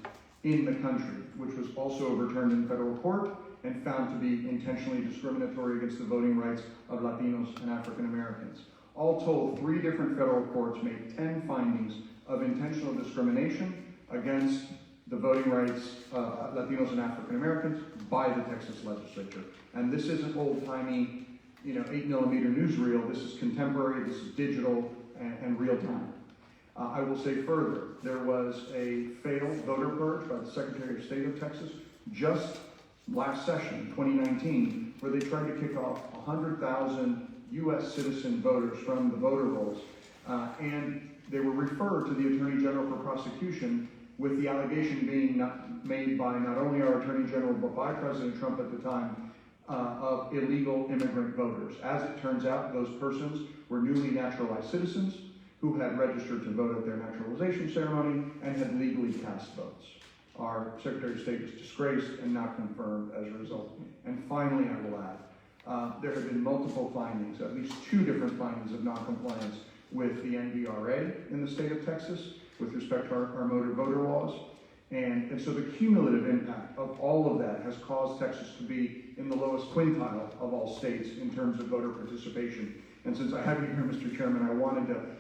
in the country, which was also overturned in federal court and found to be intentionally discriminatory against the voting rights of Latinos and African Americans. All told, 3 different federal courts made 10 findings of intentional discrimination against the voting rights of Latinos and African Americans by the Texas legislature. And this isn't old-timey, 8mm newsreel. This is contemporary, this is digital, and real time. I will say further, there was a failed voter purge by the Secretary of State of Texas just last session, 2019, where they tried to kick off 100,000 U.S. citizen voters from the voter rolls, and they were referred to the Attorney General for prosecution, with the allegation being made by not only our Attorney General, but by President Trump at the time, of illegal immigrant voters. As it turns out, those persons were newly naturalized citizens who had registered to vote at their naturalization ceremony and had legally cast votes. Our Secretary of State was disgraced and not confirmed as a result. And finally, I will add, there have been multiple findings, at least 2 different findings of noncompliance with the NVRA in the state of Texas with respect to our motor voter laws. And so the cumulative impact of all of that has caused Texas to be in the lowest quintile of all states in terms of voter participation. And since I have you here, Mr. Chairman, I wanted to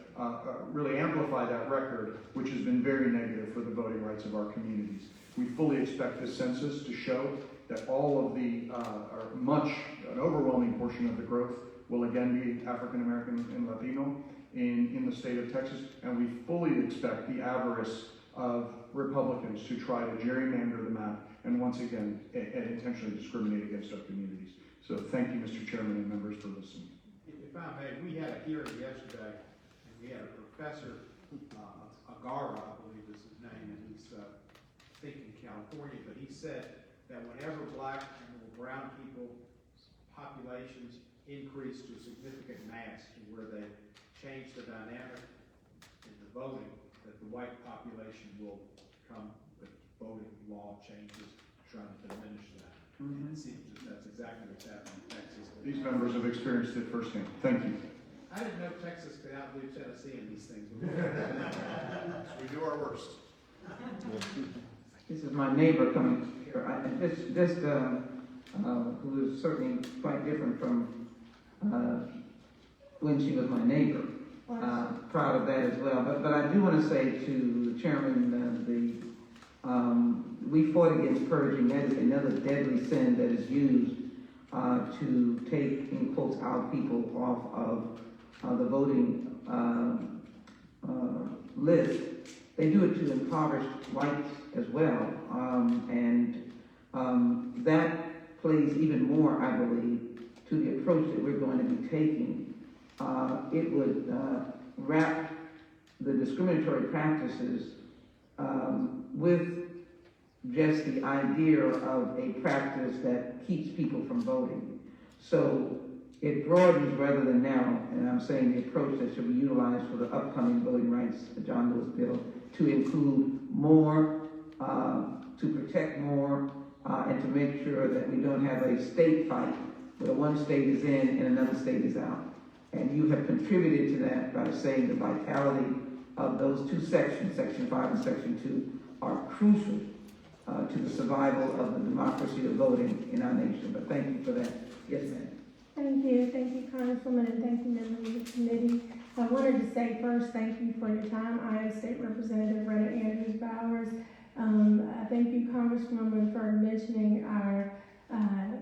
really amplify that record, which has been very negative for the voting rights of our communities. We fully expect this census to show that all of the, an overwhelming portion of the growth will again be African American and Latino in the state of Texas, and we fully expect the avarice of Republicans to try to gerrymander the map and once again intentionally discriminate against our communities. So thank you, Mr. Chairman and members, for listening. If I may, we had a hearing yesterday, and we had a professor, Agarra, I believe is his name, and he's, I think in California, but he said that whenever black and brown people's populations increase to a significant mass to where they change the dynamic in the voting, that the white population will come with voting law changes trying to diminish that. And it seems that that's exactly what's happening in Texas. These members have experienced it firsthand. Thank you. I didn't know Texas could outdo Tennessee in these things. We do our worst. This is my neighbor coming here. Who is certainly quite different from when she was my neighbor. Proud of that as well. But I do want to say to the chairman, we fought against purging. That is another deadly sin that is used to take, in quotes, our people off of the voting list. They do it to impoverish whites as well. That plays even more, I believe, to the approach that we're going to be taking. It would wrap the discriminatory practices with just the idea of a practice that keeps people from voting. So it broadens rather than narrow, and I'm saying the approach that should be utilized for the upcoming voting rights, the John Lewis bill, to include more, to protect more, and to make sure that we don't have a state fight where one state is in and another state is out. And you have contributed to that by saying the vitality of those 2 sections, Section 5 and Section 2, are crucial to the survival of the democracy of voting in our nation. But thank you for that. Yes, ma'am. Thank you, Congresswoman, and thank you, members of the committee. I wanted to say first, thank you for your time. I am State Representative Retta Andrews Bowers. Thank you, Congresswoman, for mentioning our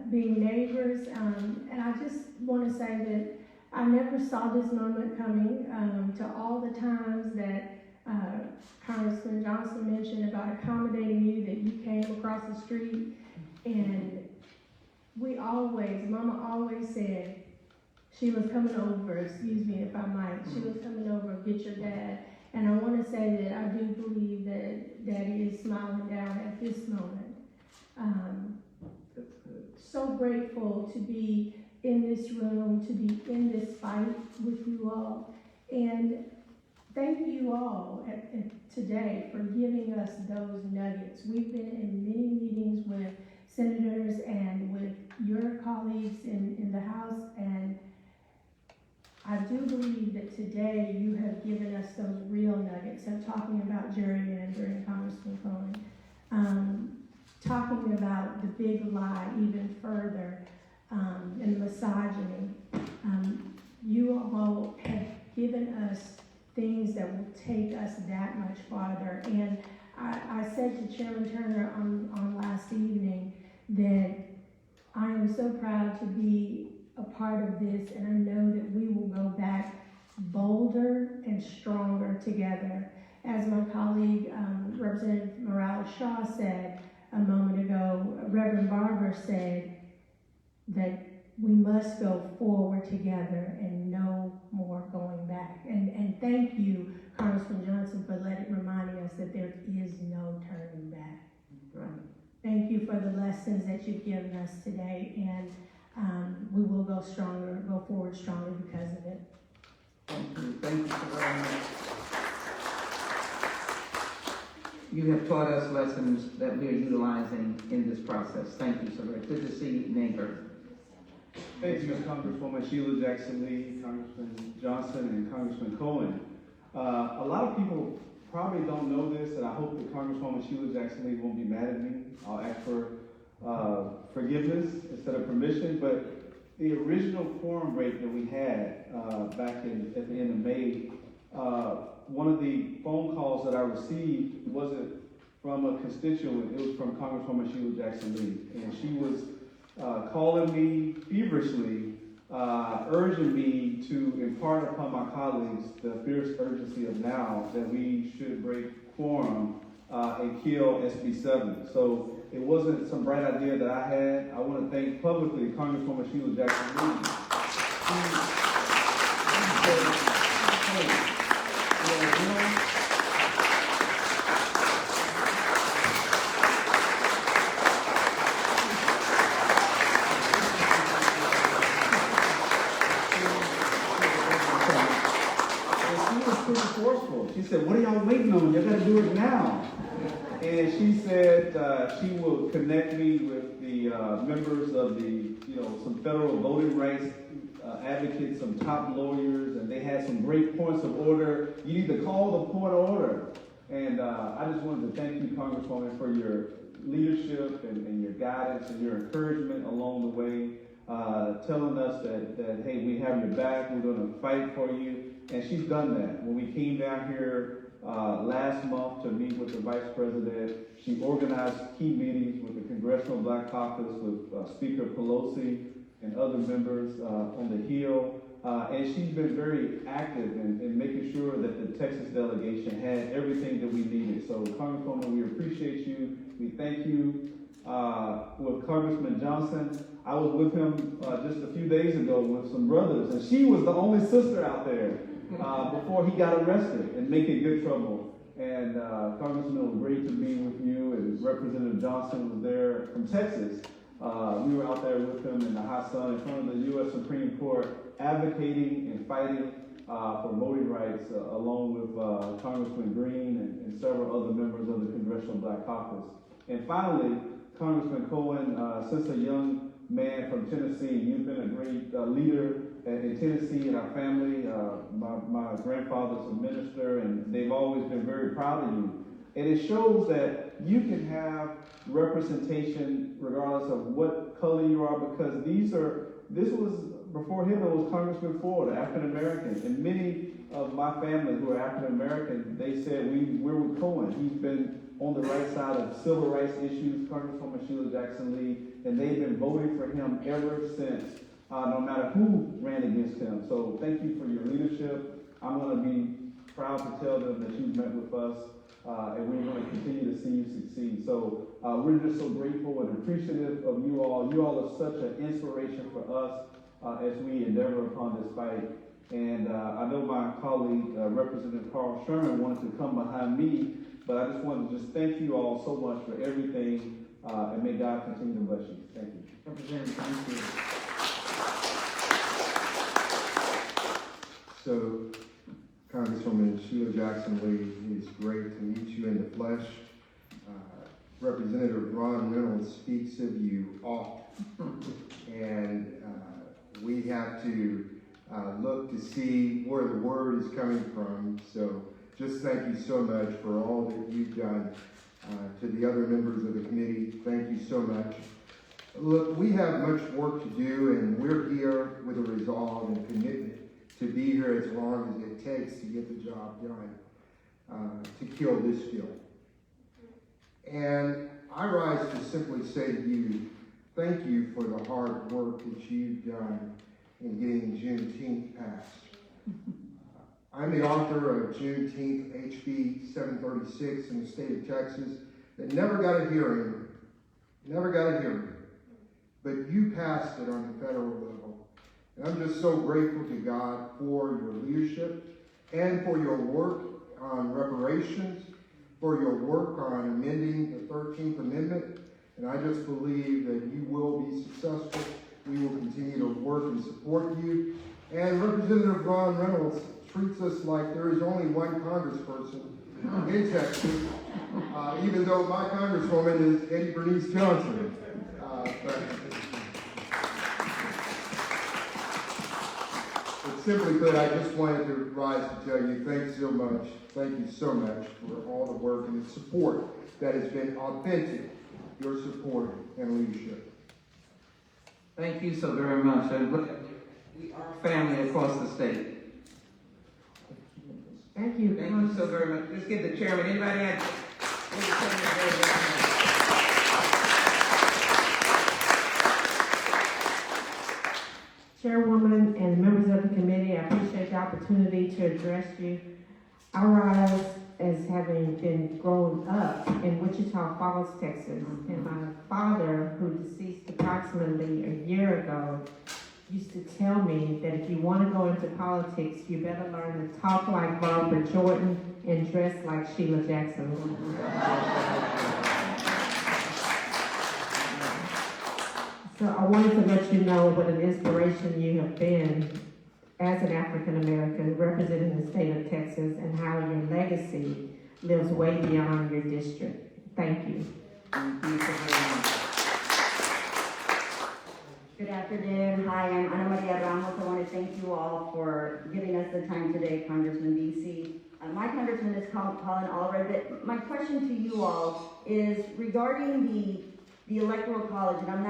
being neighbors. And I just want to say that I never saw this moment coming. To all the times that Congressman Johnson mentioned about accommodating you, that you came across the street, and Mama always said, Sheila's coming over, excuse me if I might, Sheila's coming over, get your dad. And I want to say that I do believe that Daddy is smiling down at this moment. So grateful to be in this room, to be in this fight with you all. And thank you all today for giving us those nuggets. We've been in many meetings with senators and with your colleagues in the House, and I do believe that today you have given us those real nuggets of talking about gerrymandering, Congressman Cohen, talking about the big lie even further, and misogyny. You all have given us things that will take us that much farther. And I said to Chairman Turner on last evening that I am so proud to be a part of this, and I know that we will go back bolder and stronger together. As my colleague, Representative Morales-Shaw said a moment ago, Reverend Barber said that we must go forward together and no more going back. And thank you, Congressman Johnson, for reminding us that there is no turning back. Right. Thank you for the lessons that you've given us today, and we will go forward stronger because of it. Thank you so very much. You have taught us lessons that we are utilizing in this process. Thank you so very much. Good to see neighbor. Thank you, Congresswoman Sheila Jackson Lee, Congressman Johnson, and Congressman Cohen. A lot of people probably don't know this, and I hope that Congresswoman Sheila Jackson Lee won't be mad at me. I'll ask for forgiveness instead of permission, but the original quorum rate that we had back at the end of May, one of the phone calls that I received wasn't from a constituent, it was from Congresswoman Sheila Jackson Lee, and she was calling me feverishly, urging me to impart upon my colleagues the fierce urgency of now that we should break quorum and kill SB 7. So it wasn't some bright idea that I had. I want to thank publicly Congresswoman Sheila Jackson Lee. She said, what are y'all waiting on? Y'all got to do it now. And she said she will connect me with the members of some federal voting rights advocates, some top lawyers, and they had some great points of order. You need to call the point of order. And I just wanted to thank you, Congresswoman, for your leadership and your guidance and your encouragement along the way, telling us that, hey, we have your back, we're going to fight for you. And she's done that. When we came down here last month to meet with the Vice President, she organized key meetings with the Congressional Black Caucus, with Speaker Pelosi and other members on the Hill. And she's been very active in making sure that the Texas delegation had everything that we needed. So, Congresswoman, we appreciate you. We thank you. With Congressman Johnson, I was with him just a few days ago with some brothers, and she was the only sister out there before he got arrested and making good trouble. And Congressman, it was great to be with you, and Representative Johnson was there from Texas. We were out there with him in the hot sun in front of the U.S. Supreme Court, advocating and fighting for voting rights, along with Congressman Green and several other members of the Congressional Black Caucus. And finally, Congressman Cohen, since a young man from Tennessee, you've been a great leader in Tennessee and our family. My grandfather's a minister, and they've always been very proud of you. And it shows that you can have representation regardless of what color you are, because this was, before him, it was Congressman Ford, African American. And many of my family who are African American, they said we're with Cohen. He's been on the right side of civil rights issues, Congresswoman Sheila Jackson Lee, and they've been voting for him ever since, no matter who ran against him. So thank you for your leadership. I'm going to be proud to tell them that you've met with us, and we're going to continue to see you succeed. So we're just so grateful and appreciative of you all. You all are such an inspiration for us as we endeavor upon this fight. And I know my colleague, Representative Carl Sherman, wanted to come behind me, but I just wanted to just thank you all so much for everything, and may God continue to bless you. Thank you. Representative, thank you. So, Congresswoman Sheila Jackson Lee, it's great to meet you in the flesh. Representative Ron Reynolds speaks of you often, and we have to look to see where the word is coming from. So just thank you so much for all that you've done. To the other members of the committee, thank you so much. Look, we have much work to do, and we're here with a resolve and commitment to be here as long as it takes to get the job done, to kill this bill. And I rise to simply say to you, thank you for the hard work that you've done in getting Juneteenth passed. I'm the author of Juneteenth HB 736 in the state of Texas that never got a hearing, but you passed it on the federal level. And I'm just so grateful to God for your leadership and for your work on reparations, for your work on amending the 13th Amendment. And I just believe that you will be successful. We will continue to work and support you. And Representative Ron Reynolds treats us like there is only one congressperson in Texas, even though my congresswoman is Eddie Bernice Johnson. But simply put, I just wanted to rise to tell you thanks so much. Thank you so much for all the work and the support that has been authentic, your support and leadership. Thank you so very much. And we are family across the state. Thank you. Thank you so very much. Let's give the chairman, anybody have? Chairwoman and members of the committee, I appreciate the opportunity to address you. I rise as having been grown up in Wichita Falls, Texas, and my father, who deceased approximately a year ago, used to tell me that if you want to go into politics, you better learn to talk like Barbara Jordan and dress like Sheila Jackson Lee. So I wanted to let you know what an inspiration you have been as an African American representing the state of Texas, and how your legacy lives way beyond your district. Thank you. Thank you so very much. Good afternoon. Hi, I'm Ana Maria Ramos. I want to thank you all for giving us the time today, Congressman DC. My congressman is Colin Allred, but my question to you all is regarding the Electoral College, and I'm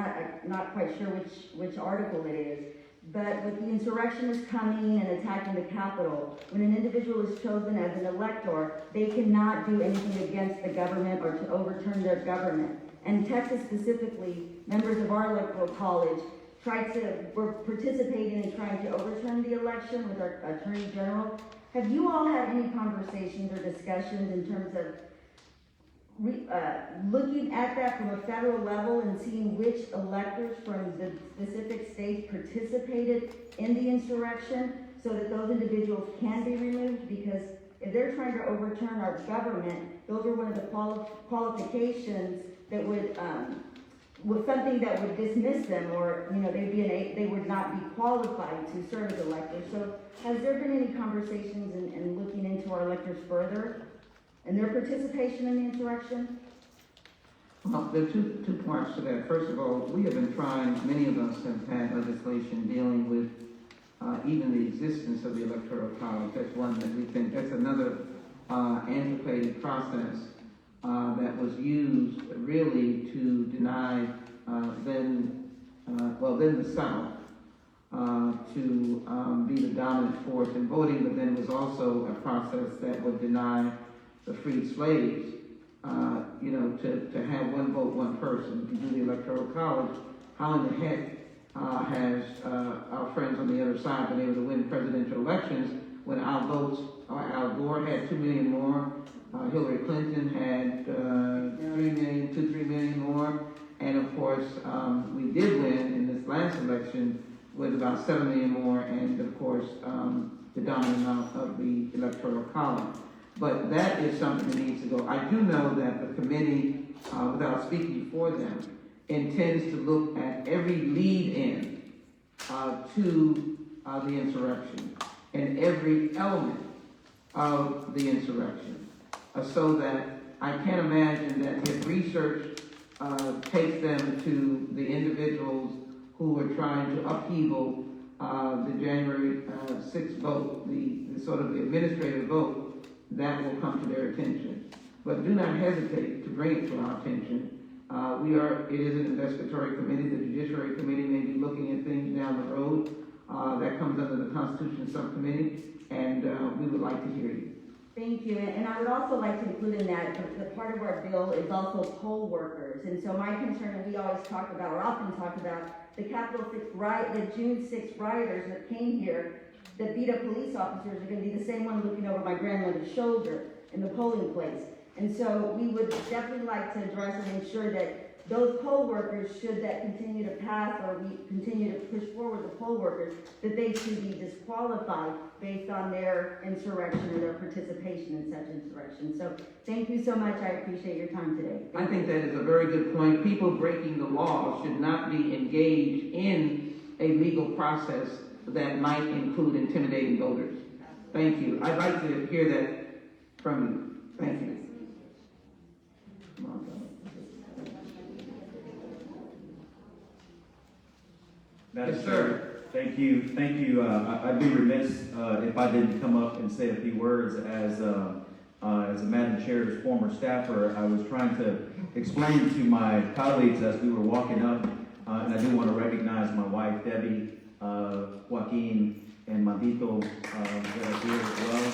not quite sure which article it is, but with the insurrectionists coming and attacking the Capitol, when an individual is chosen as an elector, they cannot do anything against the government or to overturn their government. And Texas specifically, members of our Electoral College were participating in trying to overturn the election with our Attorney General. Have you all had any conversations or discussions in terms of looking at that from a federal level and seeing which electors from the specific states participated in the insurrection so that those individuals can be removed? Because if they're trying to overturn our government, those are one of the qualifications that would, with something that would dismiss them, or they would not be qualified to serve as electors. So has there been any conversations in looking into our electors further and their participation in the insurrection? Well, there are two parts to that. First of all, we have been trying, many of us have had legislation dealing with even the existence of the Electoral College. That's one that we think, that's another antiquated process. that was used really to deny then the South to be the dominant force in voting, but then was also a process that would deny the freed slaves, to have one vote, one person. If you do the Electoral College, how in the heck has our friends on the other side been able to win presidential elections when our votes, Al Gore had 2 million more, Hillary Clinton had 3 million more, and of course, we did win in this last election with about 7 million more, and of course, the dominant amount of the Electoral College. But that is something that needs to go. I do know that the committee, without speaking for them, intends to look at every lead-in to the insurrection and every element of the insurrection, so that I can't imagine that if research takes them to the individuals who were trying to upheaval the January 6th vote, the sort of the administrative vote, that will come to their attention. But do not hesitate to bring it to our attention. It is an investigatory committee. The Judiciary Committee may be looking at things down the road. That comes under the Constitution Subcommittee, and we would like to hear you. Thank you, and I would also like to include in that, the part of our bill is also poll workers. And so my concern, and we always talk about, or often talk about, the the June 6th rioters that came here that beat up police officers are going to be the same one looking over my grandmother's shoulder in the polling place. And so we would definitely like to address and ensure that those poll workers, should that continue to pass or we continue to push forward the poll workers, that they should be disqualified based on their insurrection or their participation in such insurrection. So thank you so much. I appreciate your time today. I think that is a very good point. People breaking the law should not be engaged in a legal process that might include intimidating voters. Thank you. I'd like to hear that from you. Thank you. Madam Yes, Chair, sir. thank you. I'd be remiss if I didn't come up and say a few words as a Madam Chair's former staffer. I was trying to explain to my colleagues as we were walking up, and I do want to recognize my wife, Debbie, Joaquin, and Mandito that are here as well.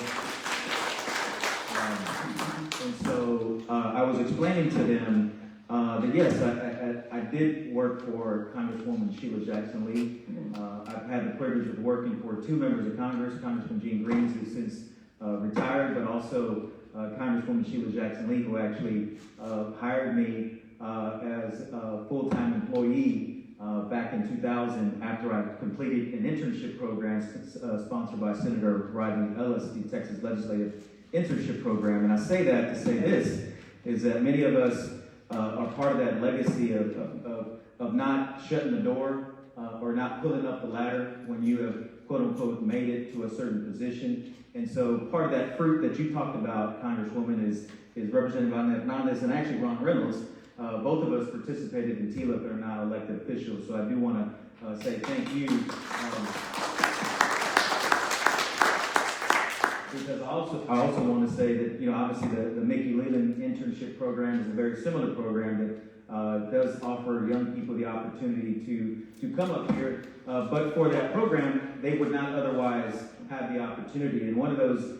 And so I was explaining to them that yes, I did work for Congresswoman Sheila Jackson Lee. I've had the privilege of working for two members of Congress, Congressman Gene Greens, who's since retired, but also Congresswoman Sheila Jackson Lee, who actually hired me as a full-time employee back in 2000 after I completed an internship program sponsored by Senator Rodney Ellis, the Texas Legislative Internship Program. And I say that to say this, is that many of us are part of that legacy of not shutting the door or not pulling up the ladder when you have, quote unquote, made it to a certain position. And so part of that fruit that you talked about, Congresswoman, is Representative Hernandez and actually Ron Reynolds. Both of us participated in TLIP and are now elected officials. So I do want to say thank you. Because I also want to say that, obviously the Mickey Leland internship program is a very similar program that does offer young people the opportunity to come up here. But for that program, they would not otherwise have the opportunity. And one of those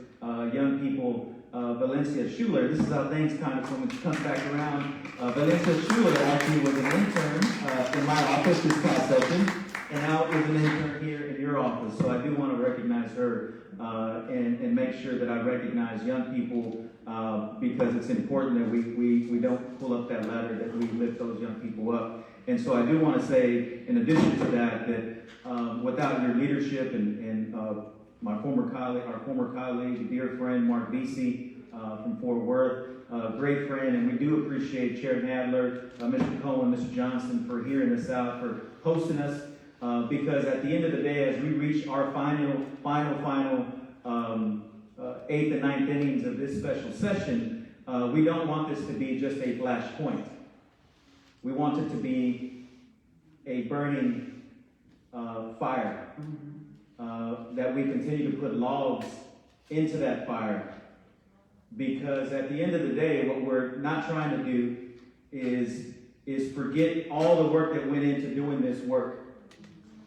young people, Valencia Schuler, this is how things kind of come back around. Valencia Schuler actually was an intern in my office this past session, and now is an intern here in your office. So I do want to recognize her and make sure that I recognize young people because it's important that we don't pull up that ladder, that we lift those young people up. And so I do want to say, in addition to that without your leadership and our former colleague, dear friend, Mark Vesey from Fort Worth, great friend, and we do appreciate Chair Nadler, Mr. Cohen, Mr. Johnson for hearing us out, for hosting us, because at the end of the day, as we reach our final 8th and 9th innings of this special session, we don't want this to be just a flashpoint. We want it to be a burning fire, that we continue to put logs into that fire Because at the end of the day, what we're not trying to do is forget all the work that went into doing this work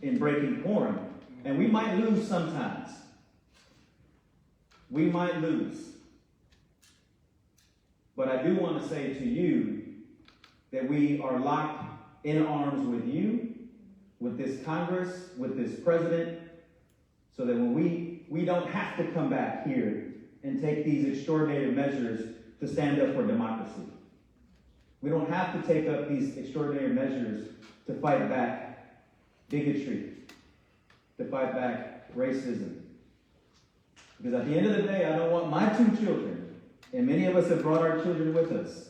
in breaking quorum. And we might lose sometimes. We might lose. But I do want to say to you that we are locked in arms with you, with this Congress, with this president, so that when we don't have to come back here and take these extraordinary measures to stand up for democracy. We don't have to take up these extraordinary measures to fight back bigotry, to fight back racism. Because at the end of the day, I don't want my two children, and many of us have brought our children with us.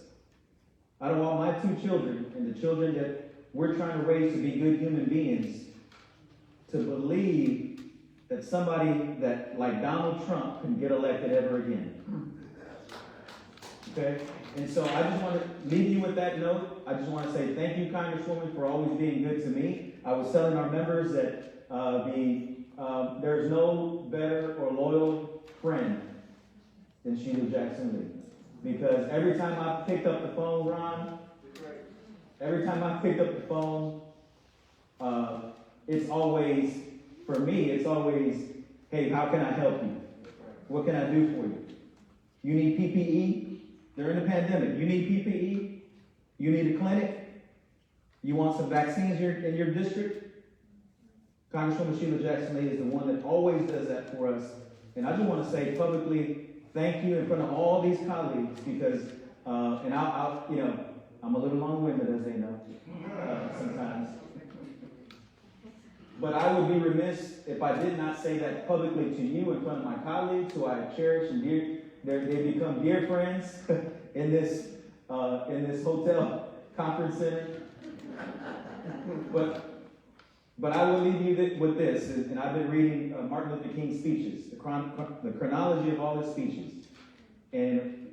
I don't want my two children and the children that we're trying to raise to be good human beings to believe that somebody that like Donald Trump can get elected ever again. Okay? And so I just want to leave you with that note. I just want to say thank you, Congresswoman, for always being good to me. I was telling our members that there's no better or loyal friend than Sheila Jackson Lee. Because every time I picked up the phone, Ron, every time I picked up the phone, it's always, for me, it's always, hey, how can I help you? What can I do for you? You need PPE? During the pandemic, you need PPE? You need a clinic? You want some vaccines in your district? Congresswoman Sheila Jackson Lee is the one that always does that for us. And I just want to say publicly, thank you in front of all these colleagues because, and I'll I'm a little long-winded, as they know, sometimes. But I would be remiss if I did not say that publicly to you in front of my colleagues who I cherish and they become dear friends in this hotel conference center. But I will leave you with this, and I've been reading Martin Luther King's speeches, the chronology of all his speeches, and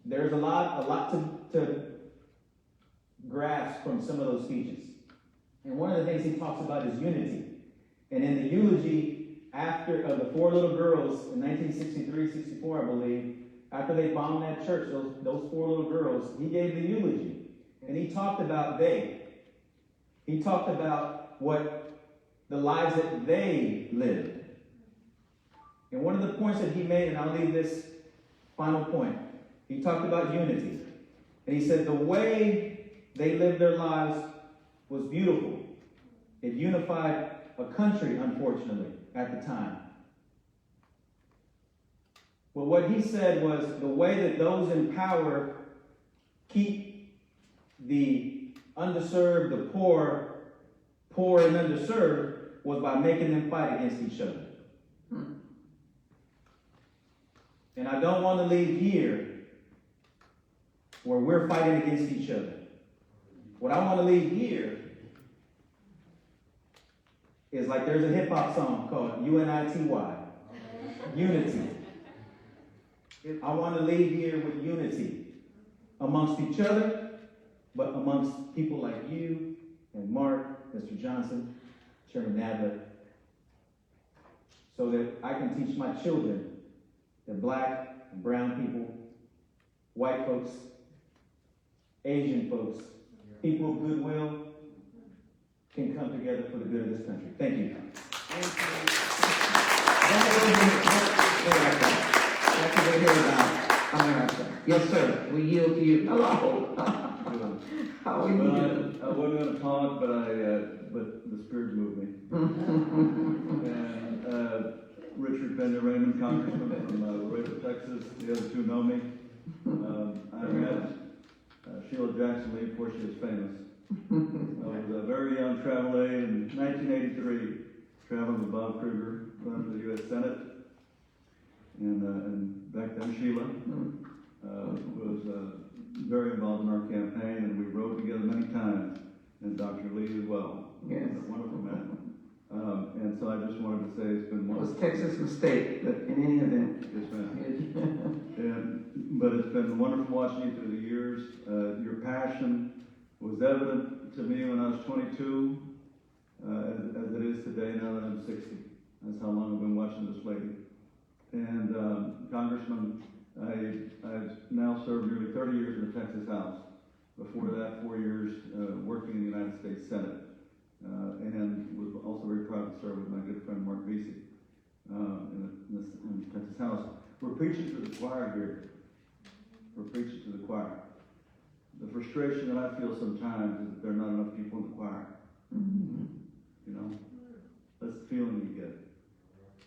there's a lot to grasp from some of those speeches. And one of the things he talks about is unity. And in the eulogy of the four little girls in 1963-64, I believe, after they bombed that church, those four little girls, he gave the eulogy. And he talked about He talked about what the lives that they lived. And one of the points that he made, and I'll leave this final point, he talked about unity. And he said the way they lived their lives was beautiful. It unified a country, unfortunately, at the time. But what he said was the way that those in power keep the underserved, the poor and underserved, was by making them fight against each other. And I don't want to leave here where we're fighting against each other. What I want to leave here is like there's a hip-hop song called UNITY, unity. I want to leave here with unity amongst each other, but amongst people like you and Mark, Mr. Johnson, Chairman Nadler, so that I can teach my children that black and brown people, white folks, Asian folks, people of goodwill can come together for the good of this country. Thank you. Yes, sir. We yield to you. Hello. How are you? I wasn't going to talk, but the Spirit moved me. And Richard Pena Raymond, Congressman from Laredo, Texas. The other two know me. I met Sheila Jackson Lee before she was famous. I was a very young travel aide in 1983, traveling with Bob Kruger, running for the U.S. Senate. And back then Sheila was very involved in our campaign, and we rode together many times, and Dr. Lee as well. Yes. A wonderful man. And so I just wanted to say it's been It was wonderful. Texas mistake, but in any event. Yes, ma'am. But it's been wonderful watching you through the years. Your passion was evident to me when I was 22, as it is today now that I'm 60. That's how long I've been watching this lady. And Congressman, I've now served nearly 30 years in the Texas House. Before that, 4 years working in the United States Senate. And was also very proud to serve with my good friend Mark Vesey in the Texas House. We're preaching to the choir here. We're preaching to the choir. The frustration that I feel sometimes is that there are not enough people in the choir. You know, that's the feeling you get.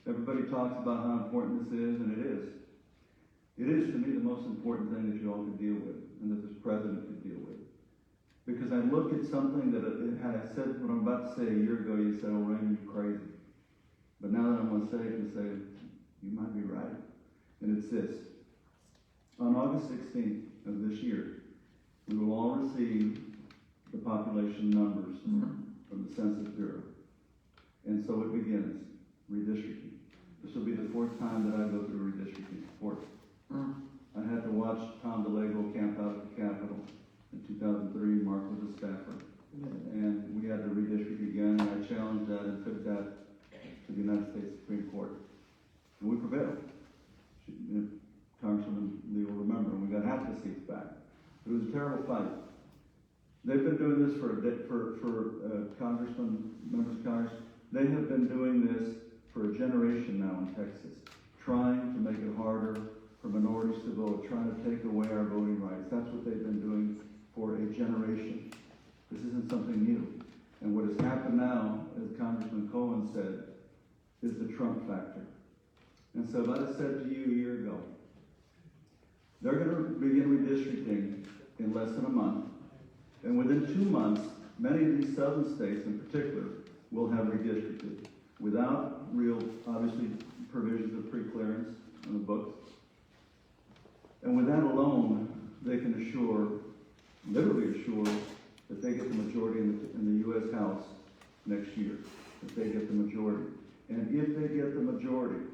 Everybody talks about how important this is, and it is. It is, to me, the most important thing that you all could deal with, and that this president could deal with. Because I look at something that had I said what I'm about to say a year ago, you said, "Oh, Raymond, you're crazy." But now that I'm going to say it, you say, you might be right. And it's this. On August 16th of this year, we will all receive the population numbers from the Census Bureau. And so it begins, redistricting. This will be the 4th time that I go through redistricting. 4th. I had to watch Tom DeLego camp out at the Capitol in 2003. Mark was a staffer. And we had to redistrict again, and I challenged that and took that to the United States Supreme Court. And we prevailed. Congressman Lee will remember, and we got half the seats back. It was a terrible fight. They've been doing this for congressmen, members of Congress. They have been doing this for a generation now in Texas, trying to make it harder for minorities to vote, trying to take away our voting rights. That's what they've been doing for a generation. This isn't something new. And what has happened now, as Congressman Cohen said, is the Trump factor. And so, like I said to you a year ago, they're going to begin redistricting in less than a month. And within 2 months, many of these southern states in particular will have redistricted without real, obviously, provisions of pre-clearance on the books. And with that alone, they can assure, literally assure, that they get the majority in the U.S. House next year, if they get the majority. And if they get the majority,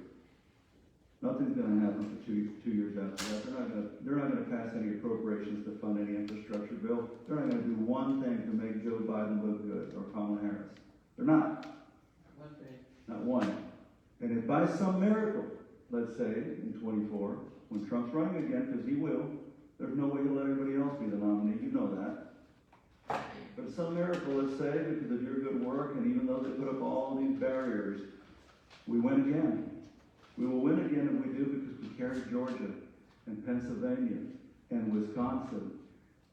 nothing's going to happen for two years after that. They're not going to pass any appropriations to fund any infrastructure bill. They're not going to do one thing to make Joe Biden look good or Kamala Harris. They're not. One thing. Not one. And if by some miracle, let's say in 24, when Trump's running again, because he will, there's no way he'll let everybody else be the nominee. You know that. But some miracle, let's say, because of your good work, and even though they put up all these barriers, we win again. We will win again if we do, because we carry Georgia and Pennsylvania and Wisconsin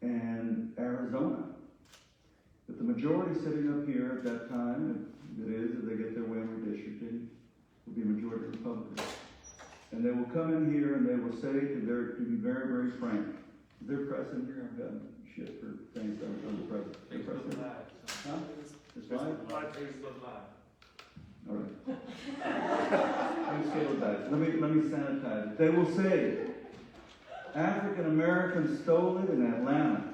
and Arizona. But the majority sitting up here at that time, if they get their way in redistricting, will be majority Republicans. And they will come in here and they will say, to be very, very frank, is there press in here? I've got shit for things on the press. Facebook Live. Huh? It's live? Facebook Live. All right. Let me scale it back. Let me sanitize it. They will say, African Americans stole it in Atlanta.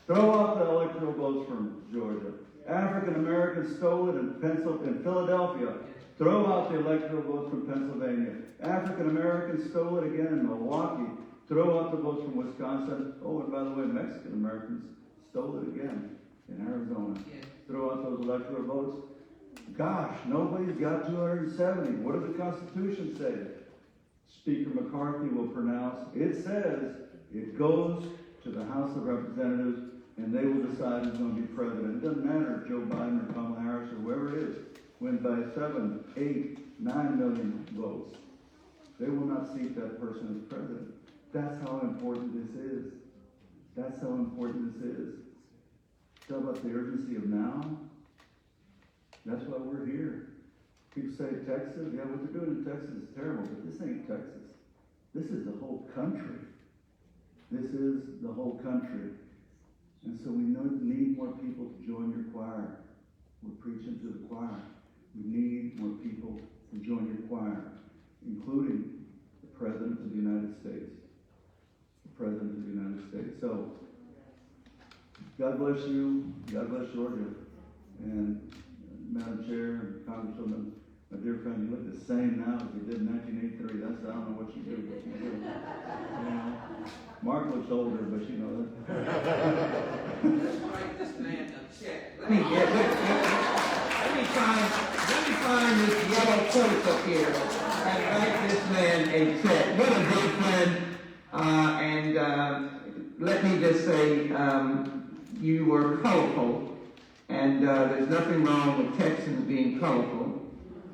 Throw out the electoral votes from Georgia. African Americans stole it in Philadelphia. Throw out the electoral votes from Pennsylvania. African Americans stole it again in Milwaukee. Throw out the votes from Wisconsin. Oh, and by the way, Mexican Americans stole it again in Arizona. Throw out those electoral votes. Gosh, nobody's got 270. What does the Constitution say? Speaker McCarthy will pronounce. It says it goes to the House of Representatives, and they will decide who's going to be president. It doesn't matter if Joe Biden or Kamala Harris or whoever it is wins by 7, 8, 9 million votes. They will not seat that person as president. That's how important this is. That's how important this is. Tell about the urgency of now. That's why we're here. People say Texas, yeah, what they're doing in Texas is terrible, but this ain't Texas. This is the whole country. This is the whole country. And so we need more people to join your choir. We're preaching to the choir. We need more people to join your choir, including the President of the United States. The President of the United States. So, God bless you. God bless Georgia. And Madam Chair and Congresswoman, my dear friend, you look the same now as you did in 1983. I don't know what you do, but you do. You know, Mark looks older, but you know that. Write this man a check. Let me find this yellow coat up here and write this man a check. What a good friend Let me just say, you were colorful, and there's nothing wrong with Texans being colorful,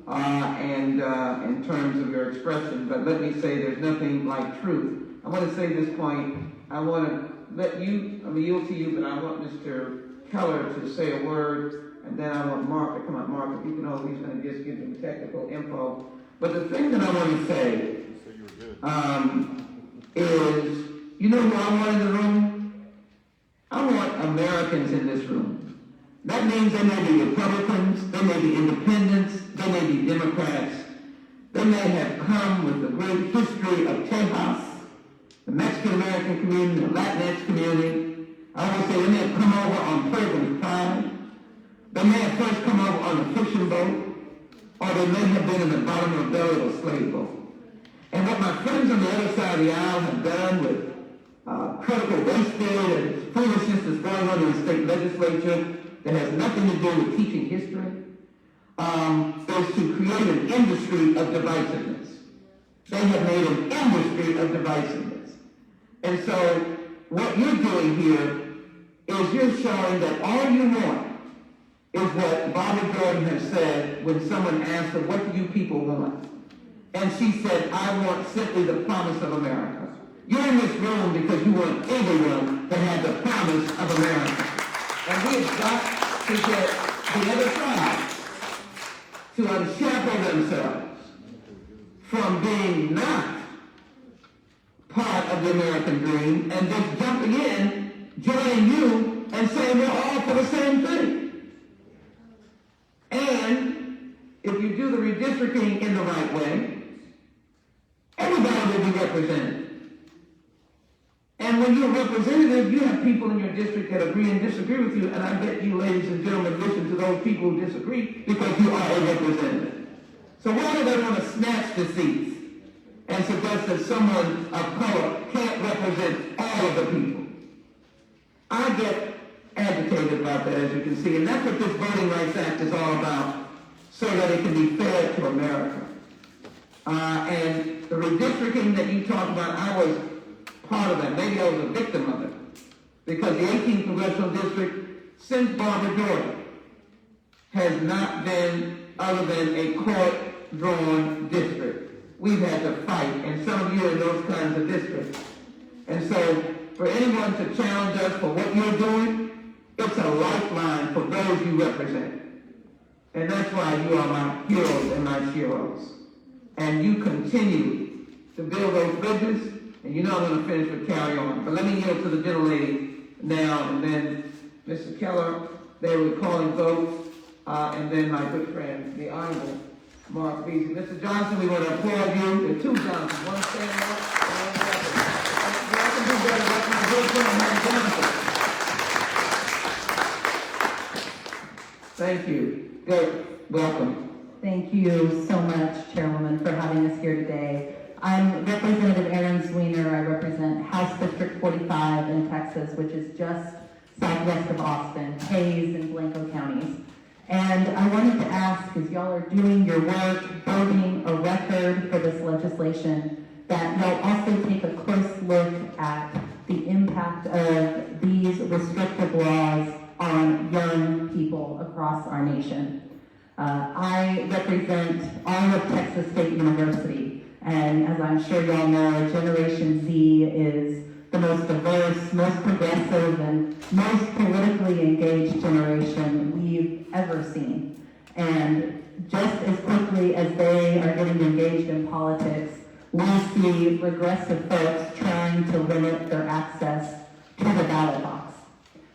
in terms of your expression, but let me say there's nothing like truth. I want to say this point. I want to let you, I'm yield to you, but I want Mr. Keller to say a word, and then I want Mark to come up. Mark, if you can know, he's going to just give them technical info. But the thing that I want to say is, you know who I want in the room? I want Americans in this room. That means they may be Republicans, they may be independents, they may be Democrats. They may have come with the great history of Tejas, the Mexican-American community, the Latinx community. I always say they may have come over on Pilgrim's Pride. They may have first come over on a fishing boat, or they may have been in the bottom of a belly of a slave boat. And what my friends on the other side of the aisle have done with critical race theory and foolishness that's going on in the state legislature that has nothing to do with teaching history, is to create an industry of divisiveness. They have made an industry of divisiveness. And so what you're doing here is you're showing that all you want is what Bobby Jordan has said when someone asked her, what do you people want? And she said, I want simply the promise of America. You're in this room because you want everyone to have the promise of America. And we have got to get the other side to unshackle themselves from being not part of the American dream and just jumping in, joining you, and saying we're all for the same thing. And if you do the redistricting in the right way, everybody will be represented. And when you're a representative, you have people in your district that agree and disagree with you, and I bet you, ladies and gentlemen, listen to those people who disagree because you are a representative. So why do they want to snatch the seats and suggest that someone of color can't represent all of the people? I get agitated about that, as you can see, and that's what this Voting Rights Act is all about, so that it can be fair to America. And the redistricting that you talked about, I was part of that. Maybe I was a victim of it. Because the 18th Congressional District, since Barbara Jordan, has not been other than a court-drawn district. We've had to fight, and some of you are in those kinds of districts. And so, for anyone to challenge us for what you're doing, it's a lifeline for those you represent. And that's why you are my heroes and my heroes. And you continue to build those bridges, and you know I'm going to finish with carry on. But let me yield to the gentlelady now, and then Mr. Keller, they were calling votes, and then my good friend, the Honorable Mark Beasley. Mr. Johnson, we want to applaud you. There are two Johnsons, one standing up and one standing up. I can do better. That's my good friend, Mike Johnson. Thank you. Good. Welcome. Thank you so much, Chairwoman, for having us here today. I'm Representative Aaron Zwiener. I represent House District 45 in Texas, which is just southwest of Austin, Hays and Blanco counties. And I wanted to ask, as y'all are doing your work, building a record for this legislation, that y'all also take a close look at the impact of these restrictive laws on young people across our nation. I represent all of Texas State University, and as I'm sure y'all know, Generation Z is the most diverse, most progressive, and most politically engaged generation we've ever seen. And just as quickly as they are getting engaged in politics, we see regressive folks trying to limit their access to the ballot box.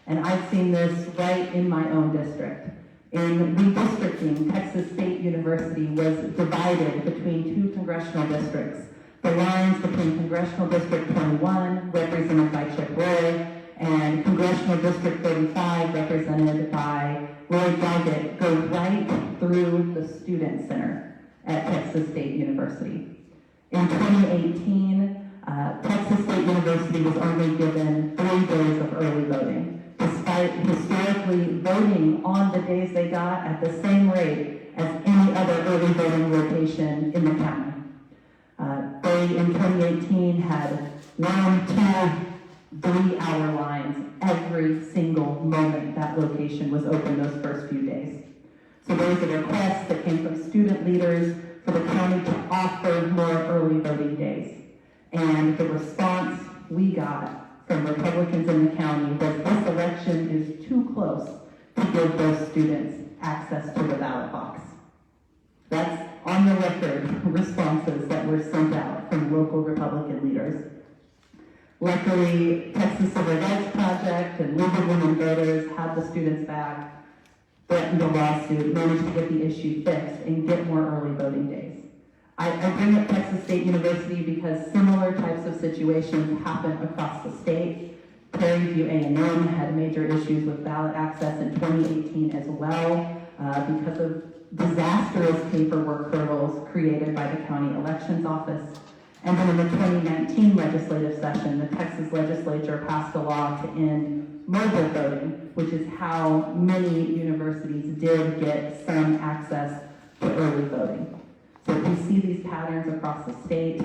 And I've seen this right in my own district. In redistricting, Texas State University was divided between two congressional districts. The lines between Congressional District 21, represented by Chip Roy, and Congressional District 35, represented by Roy Doggett, go right through the Student Center at Texas State University. In 2018, Texas State University was only given 3 days of early voting, despite historically voting on the days they got at the same rate as any other early voting location in the county. They, in 2018, had 1, 2, 3-hour lines every single moment that location was open those first few days. So there was a request that came from student leaders for the county to offer more early voting days. And the response we got from Republicans in the county was this election is too close to give those students access to the ballot box. That's on the record responses that were sent out from local Republican leaders. Luckily, Texas Civil Rights Project and League of Women Voters had the students back, threatened a lawsuit, managed to get the issue fixed and get more early voting days. I bring up Texas State University because similar types of situations happen across the state. Prairie View A&M had major issues with ballot access in 2018 as well because of disastrous paperwork hurdles created by the county elections office. And then in the 2019 legislative session, the Texas legislature passed a law to end mobile voting, which is how many universities did get some access to early voting. So we see these patterns across the state.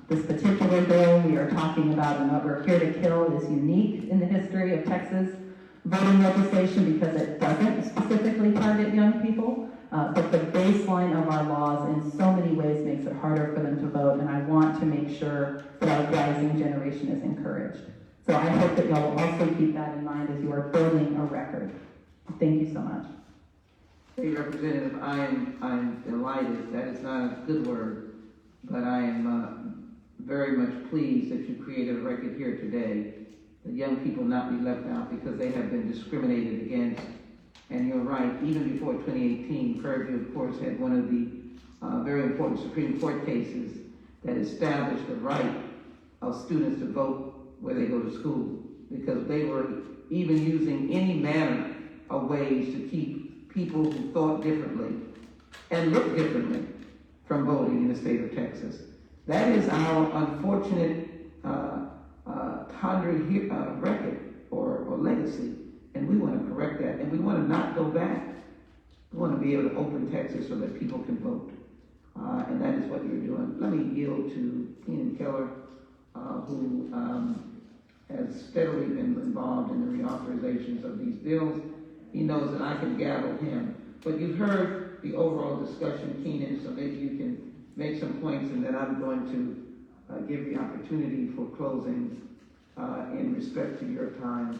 This particular bill we are talking about, and we're here to kill, is unique in the history of Texas voting legislation because it doesn't specifically target young people, but the baseline of our laws in so many ways makes it harder for them to vote, and I want to make sure that our rising generation is encouraged. So I hope that y'all will also keep that in mind as you are building a record. Thank you so much. Hey, Representative, I am delighted. That is not a good word, but I am very much pleased that you created a record here today. That young people not be left out because they have been discriminated against. And you're right, even before 2018, Prairie View, of course, had one of the very important Supreme Court cases that established the right of students to vote where they go to school, because they were even using any manner of ways to keep people who thought differently and looked differently from voting in the state of Texas. That is our unfortunate record or legacy, and we want to correct that, and we want to not go back. We want to be able to open Texas so that people can vote, and that is what you're doing. Let me yield to Keenan Keller, who has steadily been involved in the reauthorizations of these bills. He knows that I can gavel him, but you've heard the overall discussion, Keenan, so maybe you can make some points, and then I'm going to give the opportunity for closing in respect to your time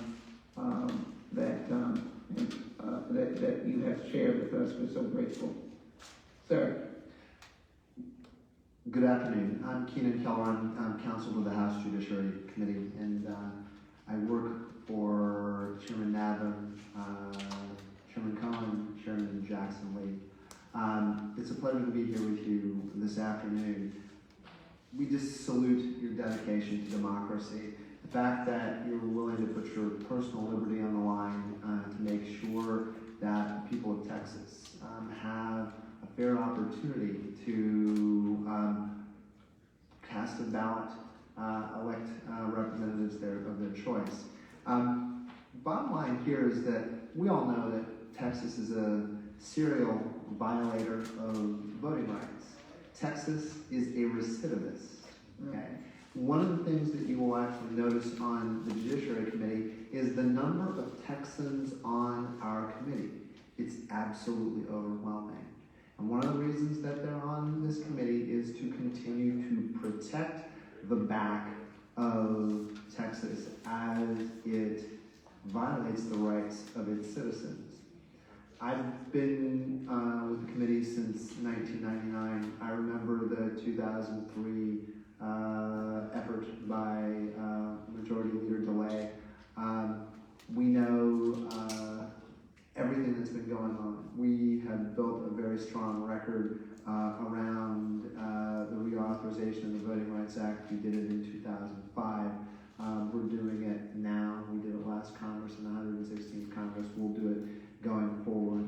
that you have shared with us. We're so grateful. Sir. Good afternoon. I'm Keenan Keller. I'm counsel to the House Judiciary Committee, and I work for Chairman Navin, Chairman Cohen, Chairman Jackson Lee. It's a pleasure to be here with you this afternoon. We just salute your dedication to democracy. The fact that you're willing to put your personal liberty on the line to make sure that the people of Texas have a fair opportunity to cast a ballot, elect representatives of their choice. Bottom line here is that we all know that Texas is a serial violator of voting rights. Texas is a recidivist. Okay? One of the things that you will actually notice on the Judiciary Committee is the number of Texans on our committee. It's absolutely overwhelming. And one of the reasons that they're on this committee is to continue to protect the back of Texas as it violates the rights of its citizens. I've been with the committee since 1999. I remember the 2003 effort by Majority Leader DeLay. We know everything that's been going on. We have built a very strong record around the reauthorization of the Voting Rights Act. We did it in 2005. We're doing it now. We did it last Congress and the 116th Congress. We'll do it going forward.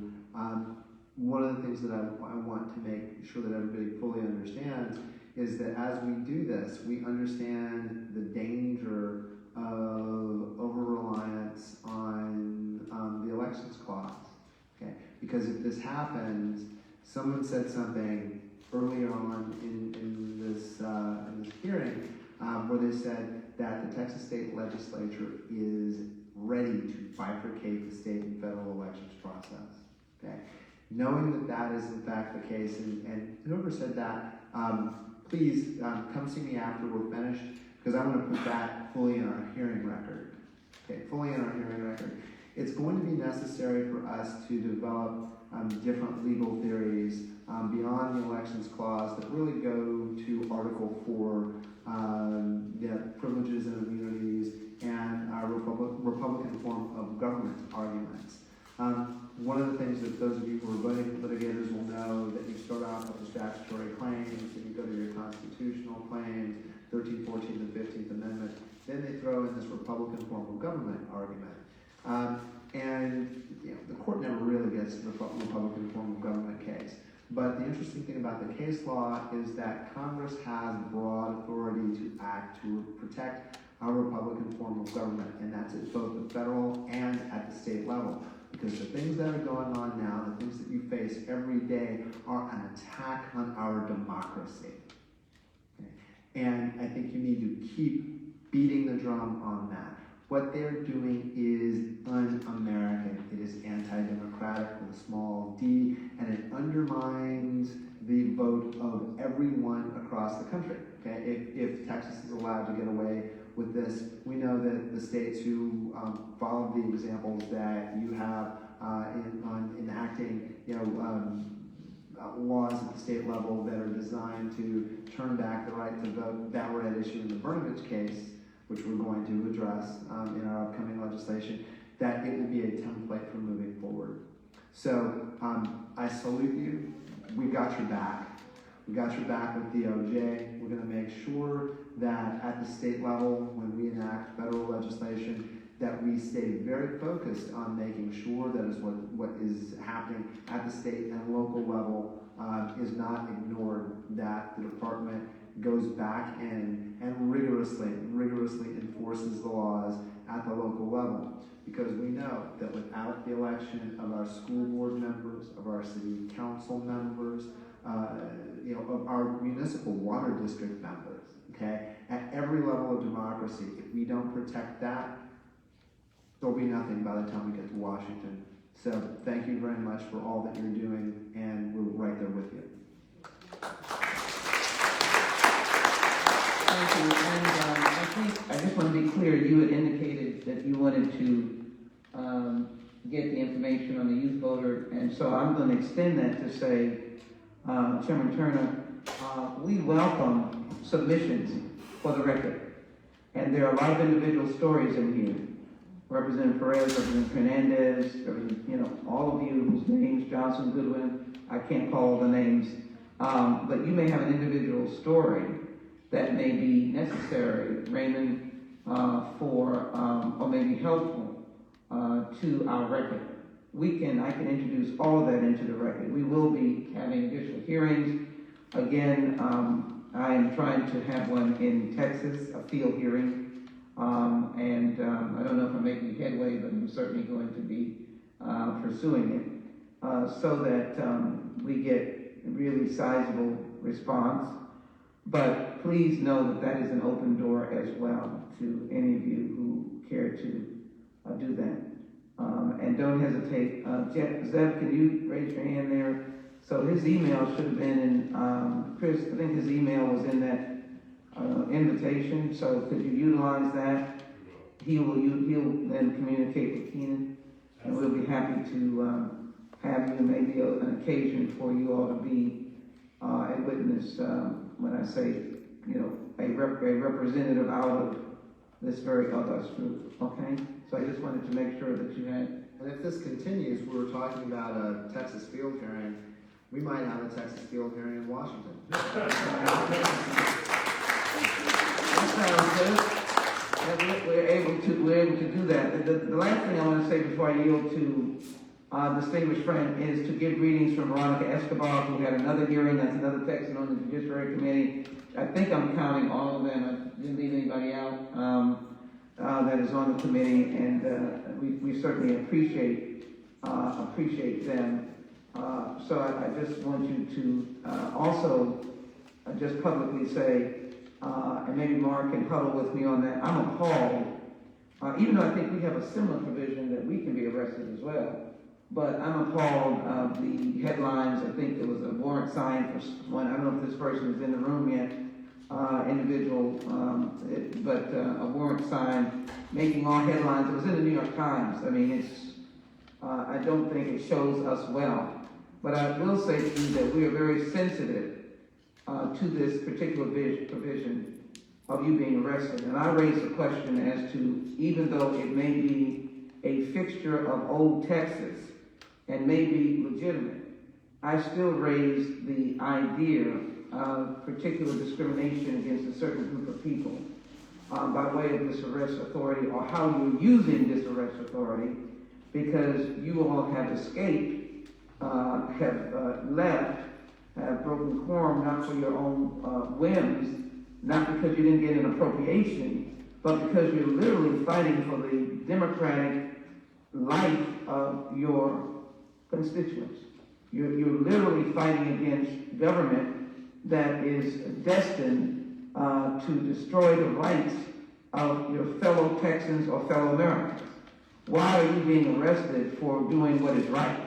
One of the things that I want to make sure that everybody fully understands is that as we do this, we understand the danger of over-reliance on the elections clause. Okay? Because if this happens, someone said something earlier on in this hearing where they always said that the Texas State Legislature is ready to bifurcate the state and federal elections process. Okay, knowing that that is in fact the case, and whoever said that, please come see me after we're finished, because I want to put that fully in our hearing record. Okay, fully in our hearing record. It's going to be necessary for us to develop different legal theories beyond the elections clause that really go to Article 4, the privileges and immunities, and our Republican form of government arguments. One of the things that those of you who are voting litigators will know that you start off with the statutory claims, then you go to your constitutional claims, 13th, 14th, and 15th Amendment. Then they throw in this Republican form of government argument. And you know, the court never really gets the Republican form of government case. But the interesting thing about the case law is that Congress has broad authority to act to protect our Republican form of government, and that's at both the federal and at the state level. Because the things that are going on now, the things that you face every day, are an attack on our democracy. Okay? And I think you need to keep beating the drum on that. What they're doing is un-American. It is anti-democratic with a small d, and it undermines the vote of everyone across the country. Okay? If Texas is allowed to get away with this, we know that the states who followed the examples that you have in enacting, laws at the state level that are designed to turn back the right to vote, that were at issue in the Brnovich case, which we're going to address in our upcoming legislation, that it will be a template for moving forward. So I salute you. We've got your back. We got your back with DOJ. We're going to make sure that at the state level, when we enact federal legislation, that we stay very focused on making sure that is what is happening at the state and local level is not ignored, that the department goes back in and rigorously enforces the laws at the local level. Because we know that without the election of our school board members, of our city council members, of our municipal water district members, okay, at every level of democracy, if we don't protect that, there'll be nothing by the time we get to Washington. So thank you very much for all that you're doing, and we're right there with you. Thank you. And I just want to be clear, you had indicated that you wanted to get the information on the youth voter, and so I'm going to extend that to say, Chairman Turner, we welcome submissions for the record. And there are a lot of individual stories in here. Representative Perez, Representative Hernandez, all of you whose names, Johnson, Goodwin, I can't call the names, but you may have an individual story that may be necessary, Raymond, or may be helpful to our record. I can introduce all of that into the record. We will be having additional hearings. Again, I am trying to have one in Texas, a field hearing. I don't know if I'm making headway, but I'm certainly going to be pursuing it so that we get a really sizable response. But please know that that is an open door as well to any of you who care to do that. And don't hesitate. Zev, can you raise your hand there? So his email should have been in, Chris, I think his email was in that invitation, so could you utilize that? He'll then communicate with Keenan, and we'll be happy to have you, maybe an occasion for you all to be a witness, when I say, a representative out of this very august group, okay? So I just wanted to make sure that you had. And if this continues, we were talking about a Texas field hearing, we might have a Texas field hearing in Washington. That sounds good. We're able to do that. The last thing I want to say before I yield to distinguished friend is to give greetings from Veronica Escobar, who had another hearing. That's another Texan on the Judiciary Committee. I think I'm counting all of them. I didn't leave anybody out that is on the committee, and we certainly appreciate them. So I just want you to also just publicly say and maybe Mark can huddle with me on that. I'm appalled, even though I think we have a similar provision that we can be arrested as well. But I'm appalled of the headlines. I think there was a warrant signed for one. I don't know if this person is in the room yet, but a warrant signed making all headlines. It was in the New York Times. I mean, I don't think it shows us well. But I will say to you that we are very sensitive to this particular provision of you being arrested. And I raised the question as to, even though it may be a fixture of old Texas and may be legitimate, I still raise the idea of particular discrimination against a certain group of people by way of this arrest authority, or how you're using this arrest authority, because you all have escaped, have left, have broken quorum, not for your own whims, not because you didn't get an appropriation, but because you're literally fighting for the democratic life of your constituents. You're literally fighting against government that is destined to destroy the rights of your fellow Texans or fellow Americans. Why are you being arrested for doing what is right?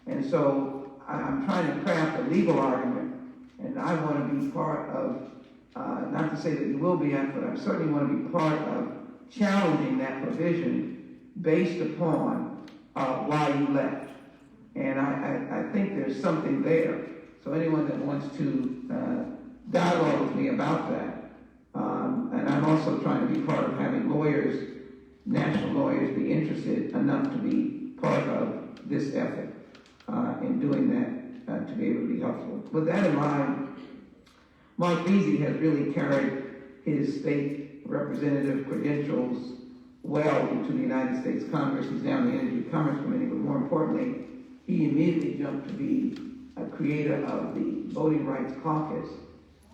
And so I'm trying to craft a legal argument, and I want to be part of, not to say that you will be, but I certainly want to be part of challenging that provision based upon why you left. And I think there's something there. So anyone that wants to dialogue with me about that, and I'm also trying to be part of having lawyers, national lawyers, be interested enough to be part of this effort in doing that to be able to be helpful. With that in mind, Mark Veazey has really carried his state representative credentials well into the United States Congress. He's now in the Energy Commerce Committee, but more importantly, he immediately jumped to be a creator of the Voting Rights Caucus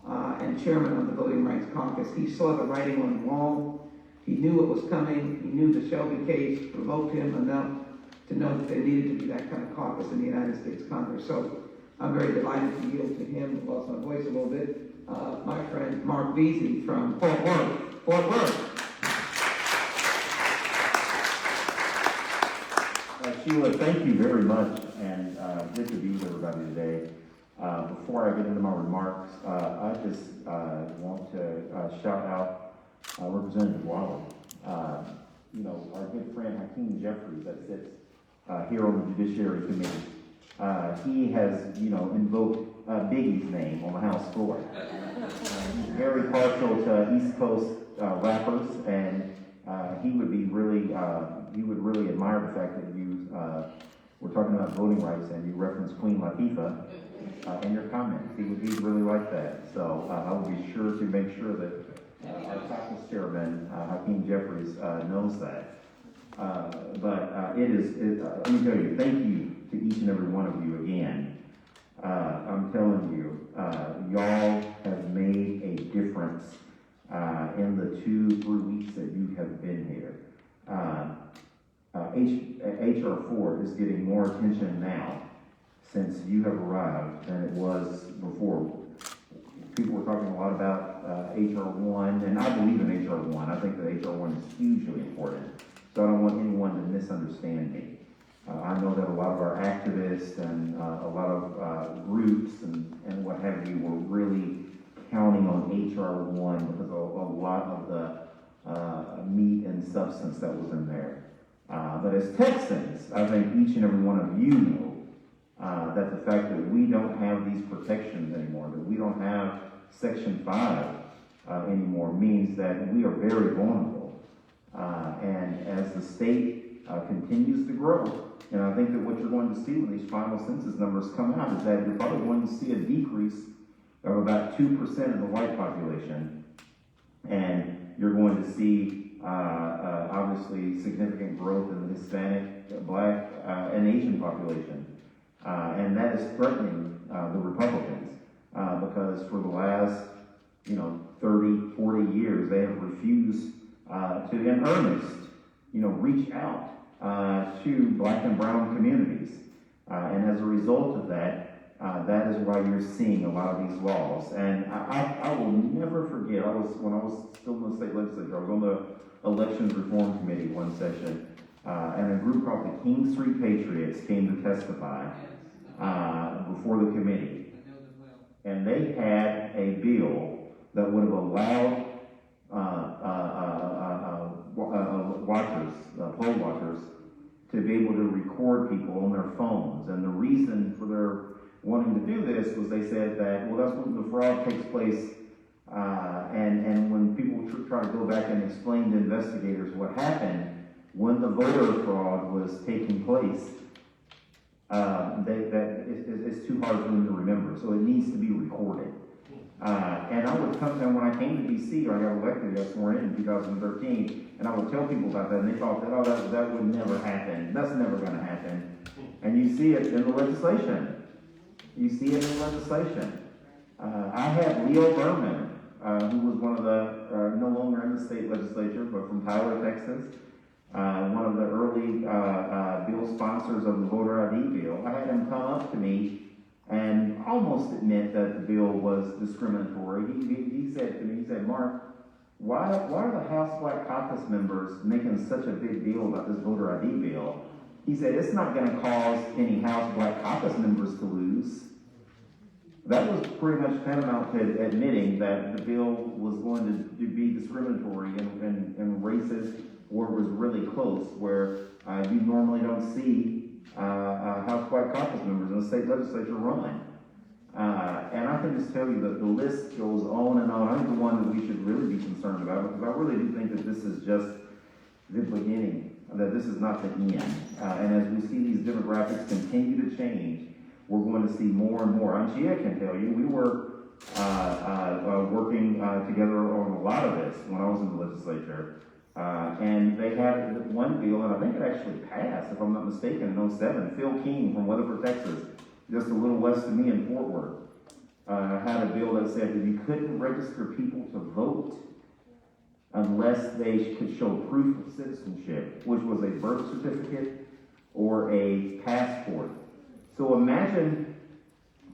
and chairman of the Voting Rights Caucus. He saw the writing on the wall. He knew what was coming. He knew the Shelby case provoked him enough to know that there needed to be that kind of caucus in the United States Congress. So I'm very delighted to yield to him. I lost my voice a little bit. My friend Mark Veazey from Fort Worth. Sheila, thank you very much, and good to be with everybody today. Before I get into my remarks, I just want to shout out Representative Waddle. Our good friend Hakeem Jeffries that sits here on the Judiciary Committee. He has, invoked Biggie's name on the House floor. He's very partial to East Coast rappers, and he would really admire the fact that you were talking about voting rights and you referenced Queen Latifah in your comments. He'd really like that. So I will be sure to make sure that our caucus chairman, Hakeem Jeffries, knows that. But let me tell you, thank you to each and every one of you again. I'm telling you, y'all have made a difference in the 2-3 weeks that you have been here. HR 4 is getting more attention now since you have arrived than it was before. People were talking a lot about HR 1, and I believe in HR 1. I think that HR 1 is hugely important. So I don't want anyone to misunderstand me. I know that a lot of our activists and a lot of groups and what have you were really counting on HR 1 because of a lot of the meat and substance that was in there. But as Texans, I think each and every one of you know that the fact that we don't have these protections anymore, that we don't have Section 5 anymore, means that we are very vulnerable. And as the state continues to grow, and I think that what you're going to see when these final census numbers come out is that you're probably going to see a decrease of about 2% of the white population, and you're going to see obviously significant growth in the Hispanic, Black, and Asian population. And that is threatening the Republicans because for the last 30, 40 years, they have refused to, in earnest, reach out to Black and brown communities. And as a result of that, That is why you're seeing a lot of these laws. And I will never forget, when I was still in the state legislature, I was on the Elections Reform Committee one session, and a group called the King Street Patriots came to testify before the committee. And they had a bill that would have allowed poll watchers, to be able to record people on their phones. And the reason for their wanting to do this was they said that, well, that's when the fraud takes place, and when people try to go back and explain to investigators what happened when the voter fraud was taking place, it's too hard for them to remember, so it needs to be recorded. And I would come down when I came to DC, or I got elected, I got sworn in 2013, and I would tell people about that, and they thought that, oh, that would never happen. That's never going to happen. And you see it in the legislation. You see it in the legislation. I had Leo Berman, who was one of the, no longer in the state legislature, but from Tyler, Texas, one of the early bill sponsors of the voter ID bill. I had him come up to me and almost admit that the bill was discriminatory. He said to me, he said, Mark, why are the House Black Caucus members making such a big deal about this voter ID bill? He said, it's not going to cause any House Black Caucus members to lose. That was pretty much tantamount to admitting that the bill was going to be discriminatory and racist, or was really close, where you normally don't see House Black Caucus members in the state legislature run. And I can just tell you that the list goes on and on. I think the one that we should really be concerned about, because I really do think that this is just the beginning, that this is not the end. And as we see these demographics continue to change, we're going to see more and more. And Sheila can tell you, we were working together on a lot of this when I was in the legislature. And they had one bill, and I think it actually passed, if I'm not mistaken, in 2007. Phil King from Weatherford, Texas, just a little west of me in Fort Worth, had a bill that said that you couldn't register people to vote unless they could show proof of citizenship, which was a birth certificate or a passport. So imagine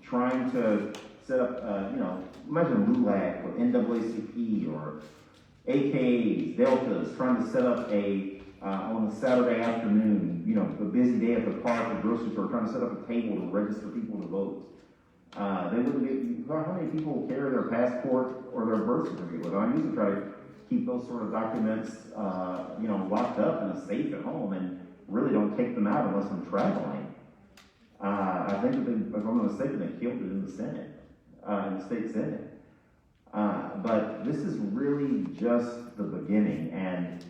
trying to set up, imagine LULAC or NAACP or AKAs, Deltas, trying to set up on a Saturday afternoon, a busy day at the park or grocery store, trying to set up a table to register people to vote. They wouldn't be, how many people carry their passport or their birth certificate with them? I usually try to keep those sort of documents, locked up in a safe at home, and really don't take them out unless I'm traveling. I think if I'm not mistaken, they killed it in the Senate, in the state Senate. But this is really just the beginning, and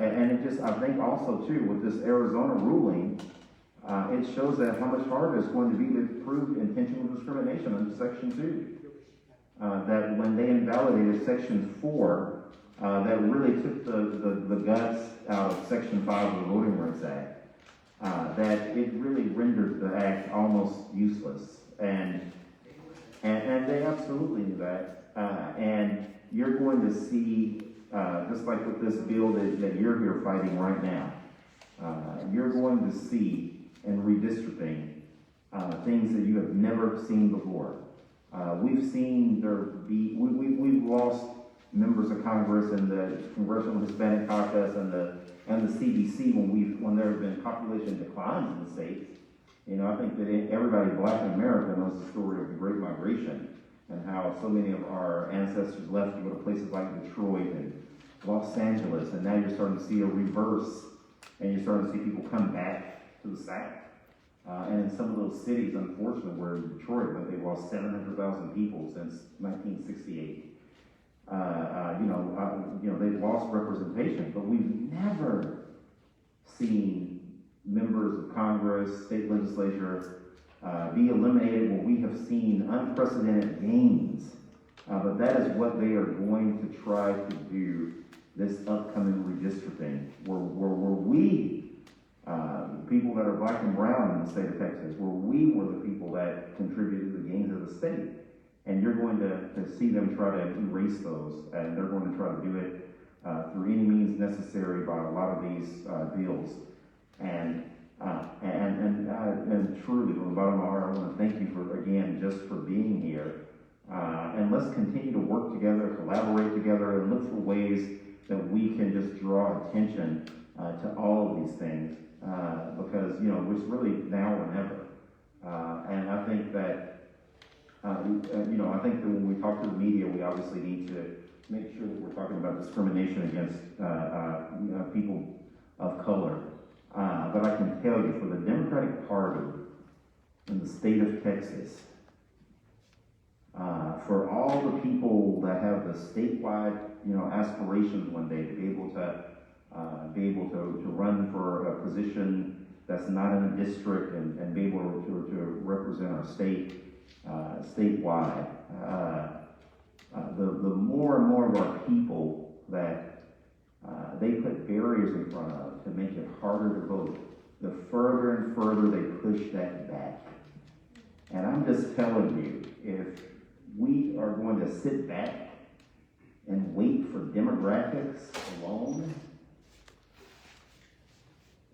it just, I think also too, with this Arizona ruling, it shows that how much harder it's going to be to prove intentional discrimination under Section 2. That when they invalidated Section 4, that really took the guts out of Section 5 of the Voting Rights Act. That it really rendered the act almost useless, and they absolutely knew that. And you're going to see, just like with this bill that you're here fighting right now, you're going to see in redistricting things that you have never seen before. We've seen we've lost members of Congress in the Congressional Hispanic Caucus and the CDC when there have been population declines in the states. I think that everybody black in America knows the story of the Great Migration and how so many of our ancestors left to go to places like Detroit and Los Angeles, and now you're starting to see a reverse, and you're starting to see people come back to the South. And in some of those cities, unfortunately, where in Detroit, where they've lost 700,000 people since 1968. They've lost representation, but we've never seen members of Congress, state legislature, be eliminated where we have seen unprecedented gains. But that is what they are going to try to do this upcoming redistricting, where we, people that are black and brown in the state of Texas, where we were the people that contributed to the gains of the state. And you're going to see them try to erase those, and they're going to try to do it through any means necessary by a lot of these bills. And And truly, from the bottom of my heart, I want to thank you just for being here. And let's continue to work together, collaborate together, and look for ways that we can just draw attention to all of these things. Because, it's really now or never. And I think that, I think that when we talk to the media, we obviously need to make sure that we're talking about discrimination against people of color. But I can tell you, for the Democratic Party in the state of Texas, for all the people that have the statewide, aspirations one day to be able to run for a position that's not in a district and be able to represent our state statewide, the more and more of our people that they put barriers in front of to make it harder to vote, the further and further they push that back. And I'm just telling you, if we are going to sit back and wait for demographics alone,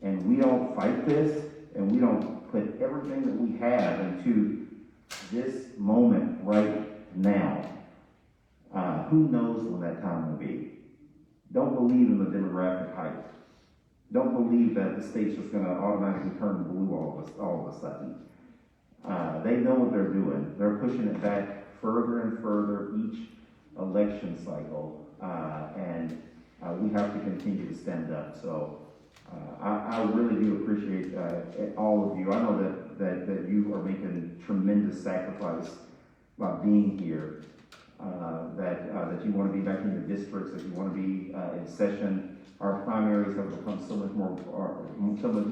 and we don't fight this, and we don't put everything that we have into this moment right now, who knows when that time will be. Don't believe in the demographic hype. Don't believe that the state's just going to automatically turn blue all of a sudden. They know what they're doing. They're pushing it back further and further each election cycle, and we have to continue to stand up. So I really do appreciate all of you. I know that you are making tremendous sacrifice by being here. That you want to be back in your districts, that you want to be in session. Our primaries have become so much more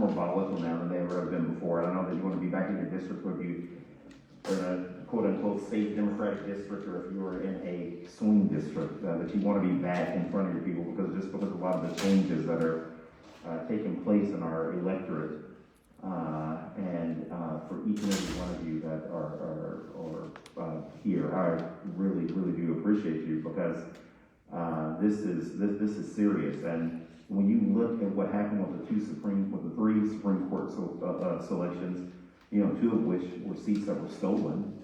volatile now than they ever have been before. And I know that you want to be back in your district, whether you are in a quote-unquote safe Democratic district or if you are in a swing district, that you want to be back in front of your people because a lot of the changes that are taking place in our electorate, and for each and every one of you that are here, I really, really do appreciate you because this is serious. And when you look at what happened with the three Supreme Court selections, two of which were seats that were stolen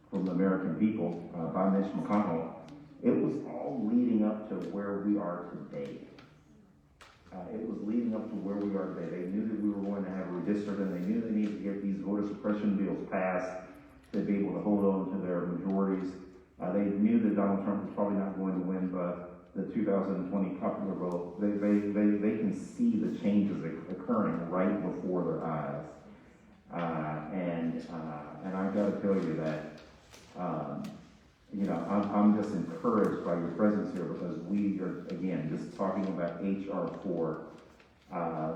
from the American people by Mitch McConnell, it was all leading up to where we are today. It was leading up to where we are today. They knew that we were going to have redistricting. They knew they needed to get these voter suppression bills passed to be able to hold on to their majorities. They knew that Donald Trump was probably not going to win the 2020 popular vote. They can see the changes occurring right before their eyes. And I've got to tell you that, I'm just encouraged by your presence here because we are, again, just talking about HR 4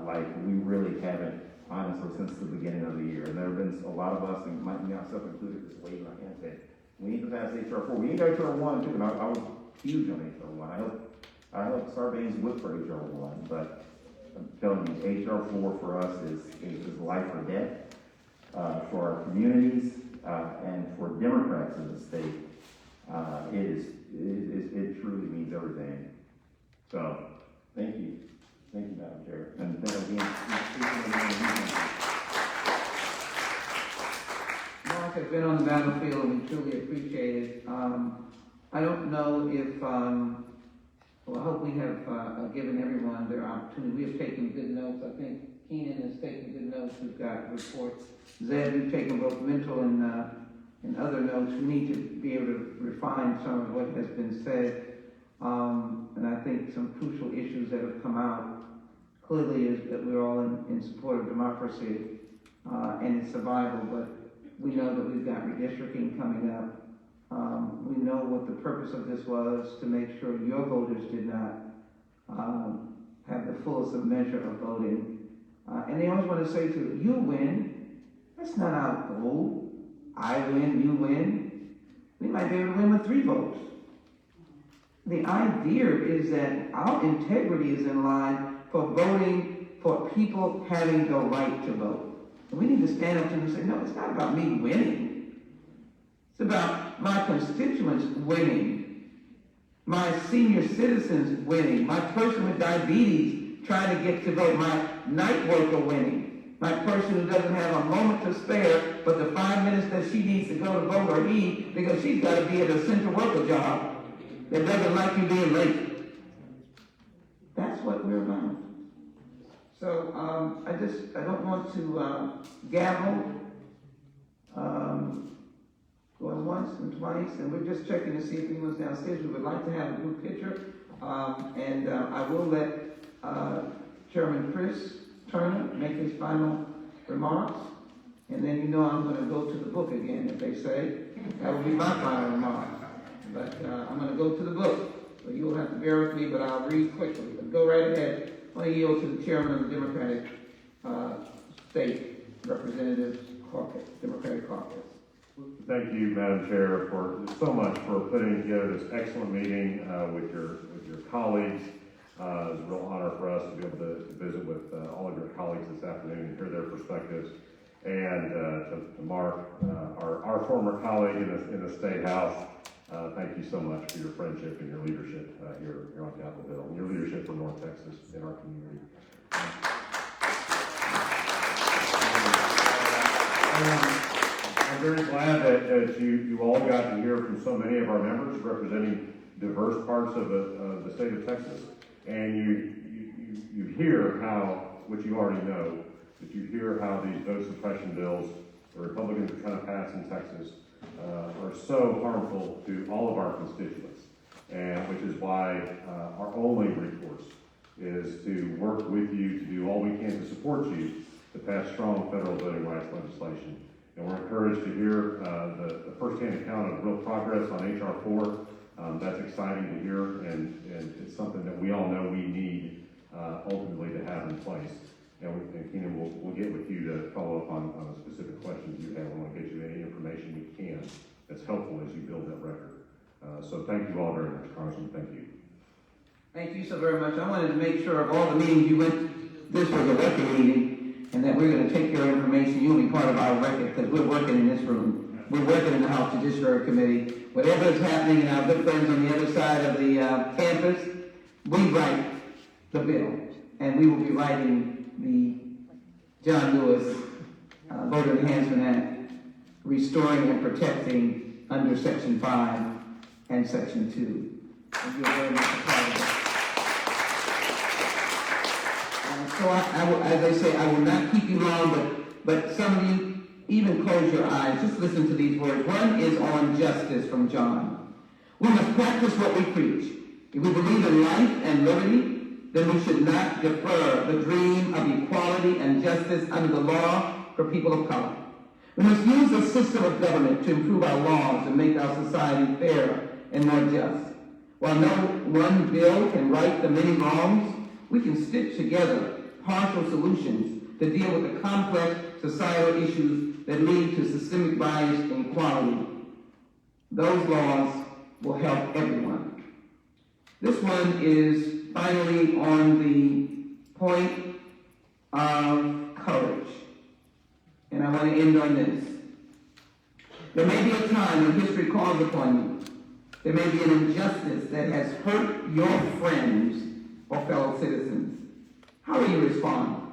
like we really haven't, honestly, since the beginning of the year. And there have been a lot of us, and myself included, just waiting on hand saying, we need to pass HR 4. We need HR 1 too, and I was huge on HR 1. I hope Sarbanes-Whip for HR 1, but I'm telling you, HR 4 for us is life or death for our communities and for Democrats in the state. It truly means everything. So, thank you. Thank you, Madam Chair. And then again, Mark has been on the battlefield and we truly appreciate it. I don't know if, I hope we have given everyone their opportunity. We have taken good notes. I think Keenan has taken good notes. We've got reports. Zed, we've taken both mental and other notes. We need to be able to refine some of what has been said. And I think some crucial issues that have come out clearly is that we're all in support of democracy and its survival, but we know that we've got redistricting coming up. We know what the purpose of this was, to make sure your voters did not have the fullest of measure of voting. And they always want to say to you win. That's not our goal. I win, you win. We might be able to win with 3 votes. The idea is that our integrity is in line for voting for people having the right to vote. And we need to stand up to them and say, no, it's not about me winning. It's about my constituents winning, my senior citizens winning, my person with diabetes trying to get to vote, my night worker winning. my person who doesn't have a moment to spare but the 5 minutes that she needs to go to vote, or he, because she's got to be at a central worker job that doesn't like you being late. That's what we're about. So I don't want to gavel, going once and twice, and we're just checking to see if anyone's downstairs. We would like to have a group picture, and I will let Chairman Chris Turner make his final remarks, and then I'm going to go to the book again, if they say. That will be my final remarks. But I'm going to go to the book, so you'll have to bear with me, but I'll read quickly. But go right ahead. I want to yield to the chairman of the Democratic State Representative Caucus, Democratic Caucus. Thank you, Madam Chair, for so much for putting together this excellent meeting with your colleagues. It was a real honor for us to be able to visit with all of your colleagues this afternoon and hear their perspectives. And to Mark, our former colleague in the State House, thank you so much for your friendship and your leadership here on Capitol Hill, and your leadership for North Texas in our community. I'm very glad that you all got to hear from so many of our members representing diverse parts of the state of Texas. And you hear how, which you already know, that you hear how these vote suppression bills the Republicans are trying to pass in Texas are so harmful to all of our constituents. And which is why our only recourse is to work with you to do all we can to support you to pass strong federal voting rights legislation. And we're encouraged to hear the firsthand account of real progress on H.R. 4. That's exciting to hear, and it's something that we all know we need ultimately to have in place. And Keenan, we'll get with you to follow up on the specific questions you have. We want to get you any information we can that's helpful as you build that record. So thank you all very much, Congressman. Thank you. Thank you so very much. I wanted to make sure of all the meetings you went, this was a record meeting, and that we're going to take your information. You'll be part of our record because we're working in this room. We're working in the House Judiciary Committee. Whatever is happening, and our good friends on the other side of the campus, we write the bill, and we will be writing the John Lewis Voter Enhancement Act, restoring and protecting under Section 5 and Section 2. And you're very much a part of it. So as I say, I will not keep you long, but some of you, even close your eyes. Just listen to these words. One is on justice from John. We must practice what we preach. If we believe in life and liberty, then we should not defer the dream of equality and justice under the law for people of color. We must use the system of government to improve our laws and make our society fairer and more just. While no one bill can right the many wrongs, we can stitch together partial solutions to deal with the complex societal issues that lead to systemic bias and inequality. Those laws will help everyone. This one is finally on the point of courage. And I want to end on this. There may be a time when history calls upon you. There may be an injustice that has hurt your friends or fellow citizens. How will you respond?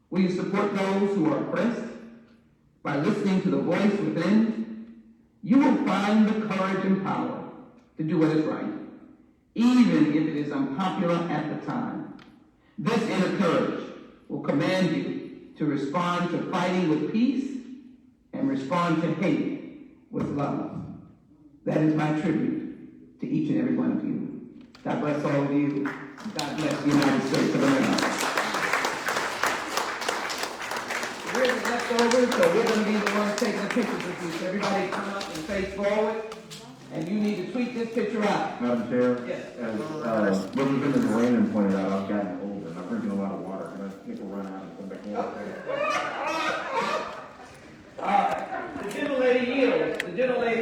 Will you support those who are oppressed? By listening to the voice within, you will find the courage and power to do what is right, even if it is unpopular at the time. This inner courage will command you to respond to fighting with peace and respond to hate with love. That is my tribute to each and every one of you. God bless all of you. God bless the United States of America. We're the leftovers, so we're going to be the ones taking the pictures with you. So everybody come up and face forward, and you need to tweet this picture out. Madam Chair, yes. As Representative Raymond pointed out, I've gotten older and I'm drinking a lot of water. Can I take a run out and come back in? The gentle lady yields. The gentle lady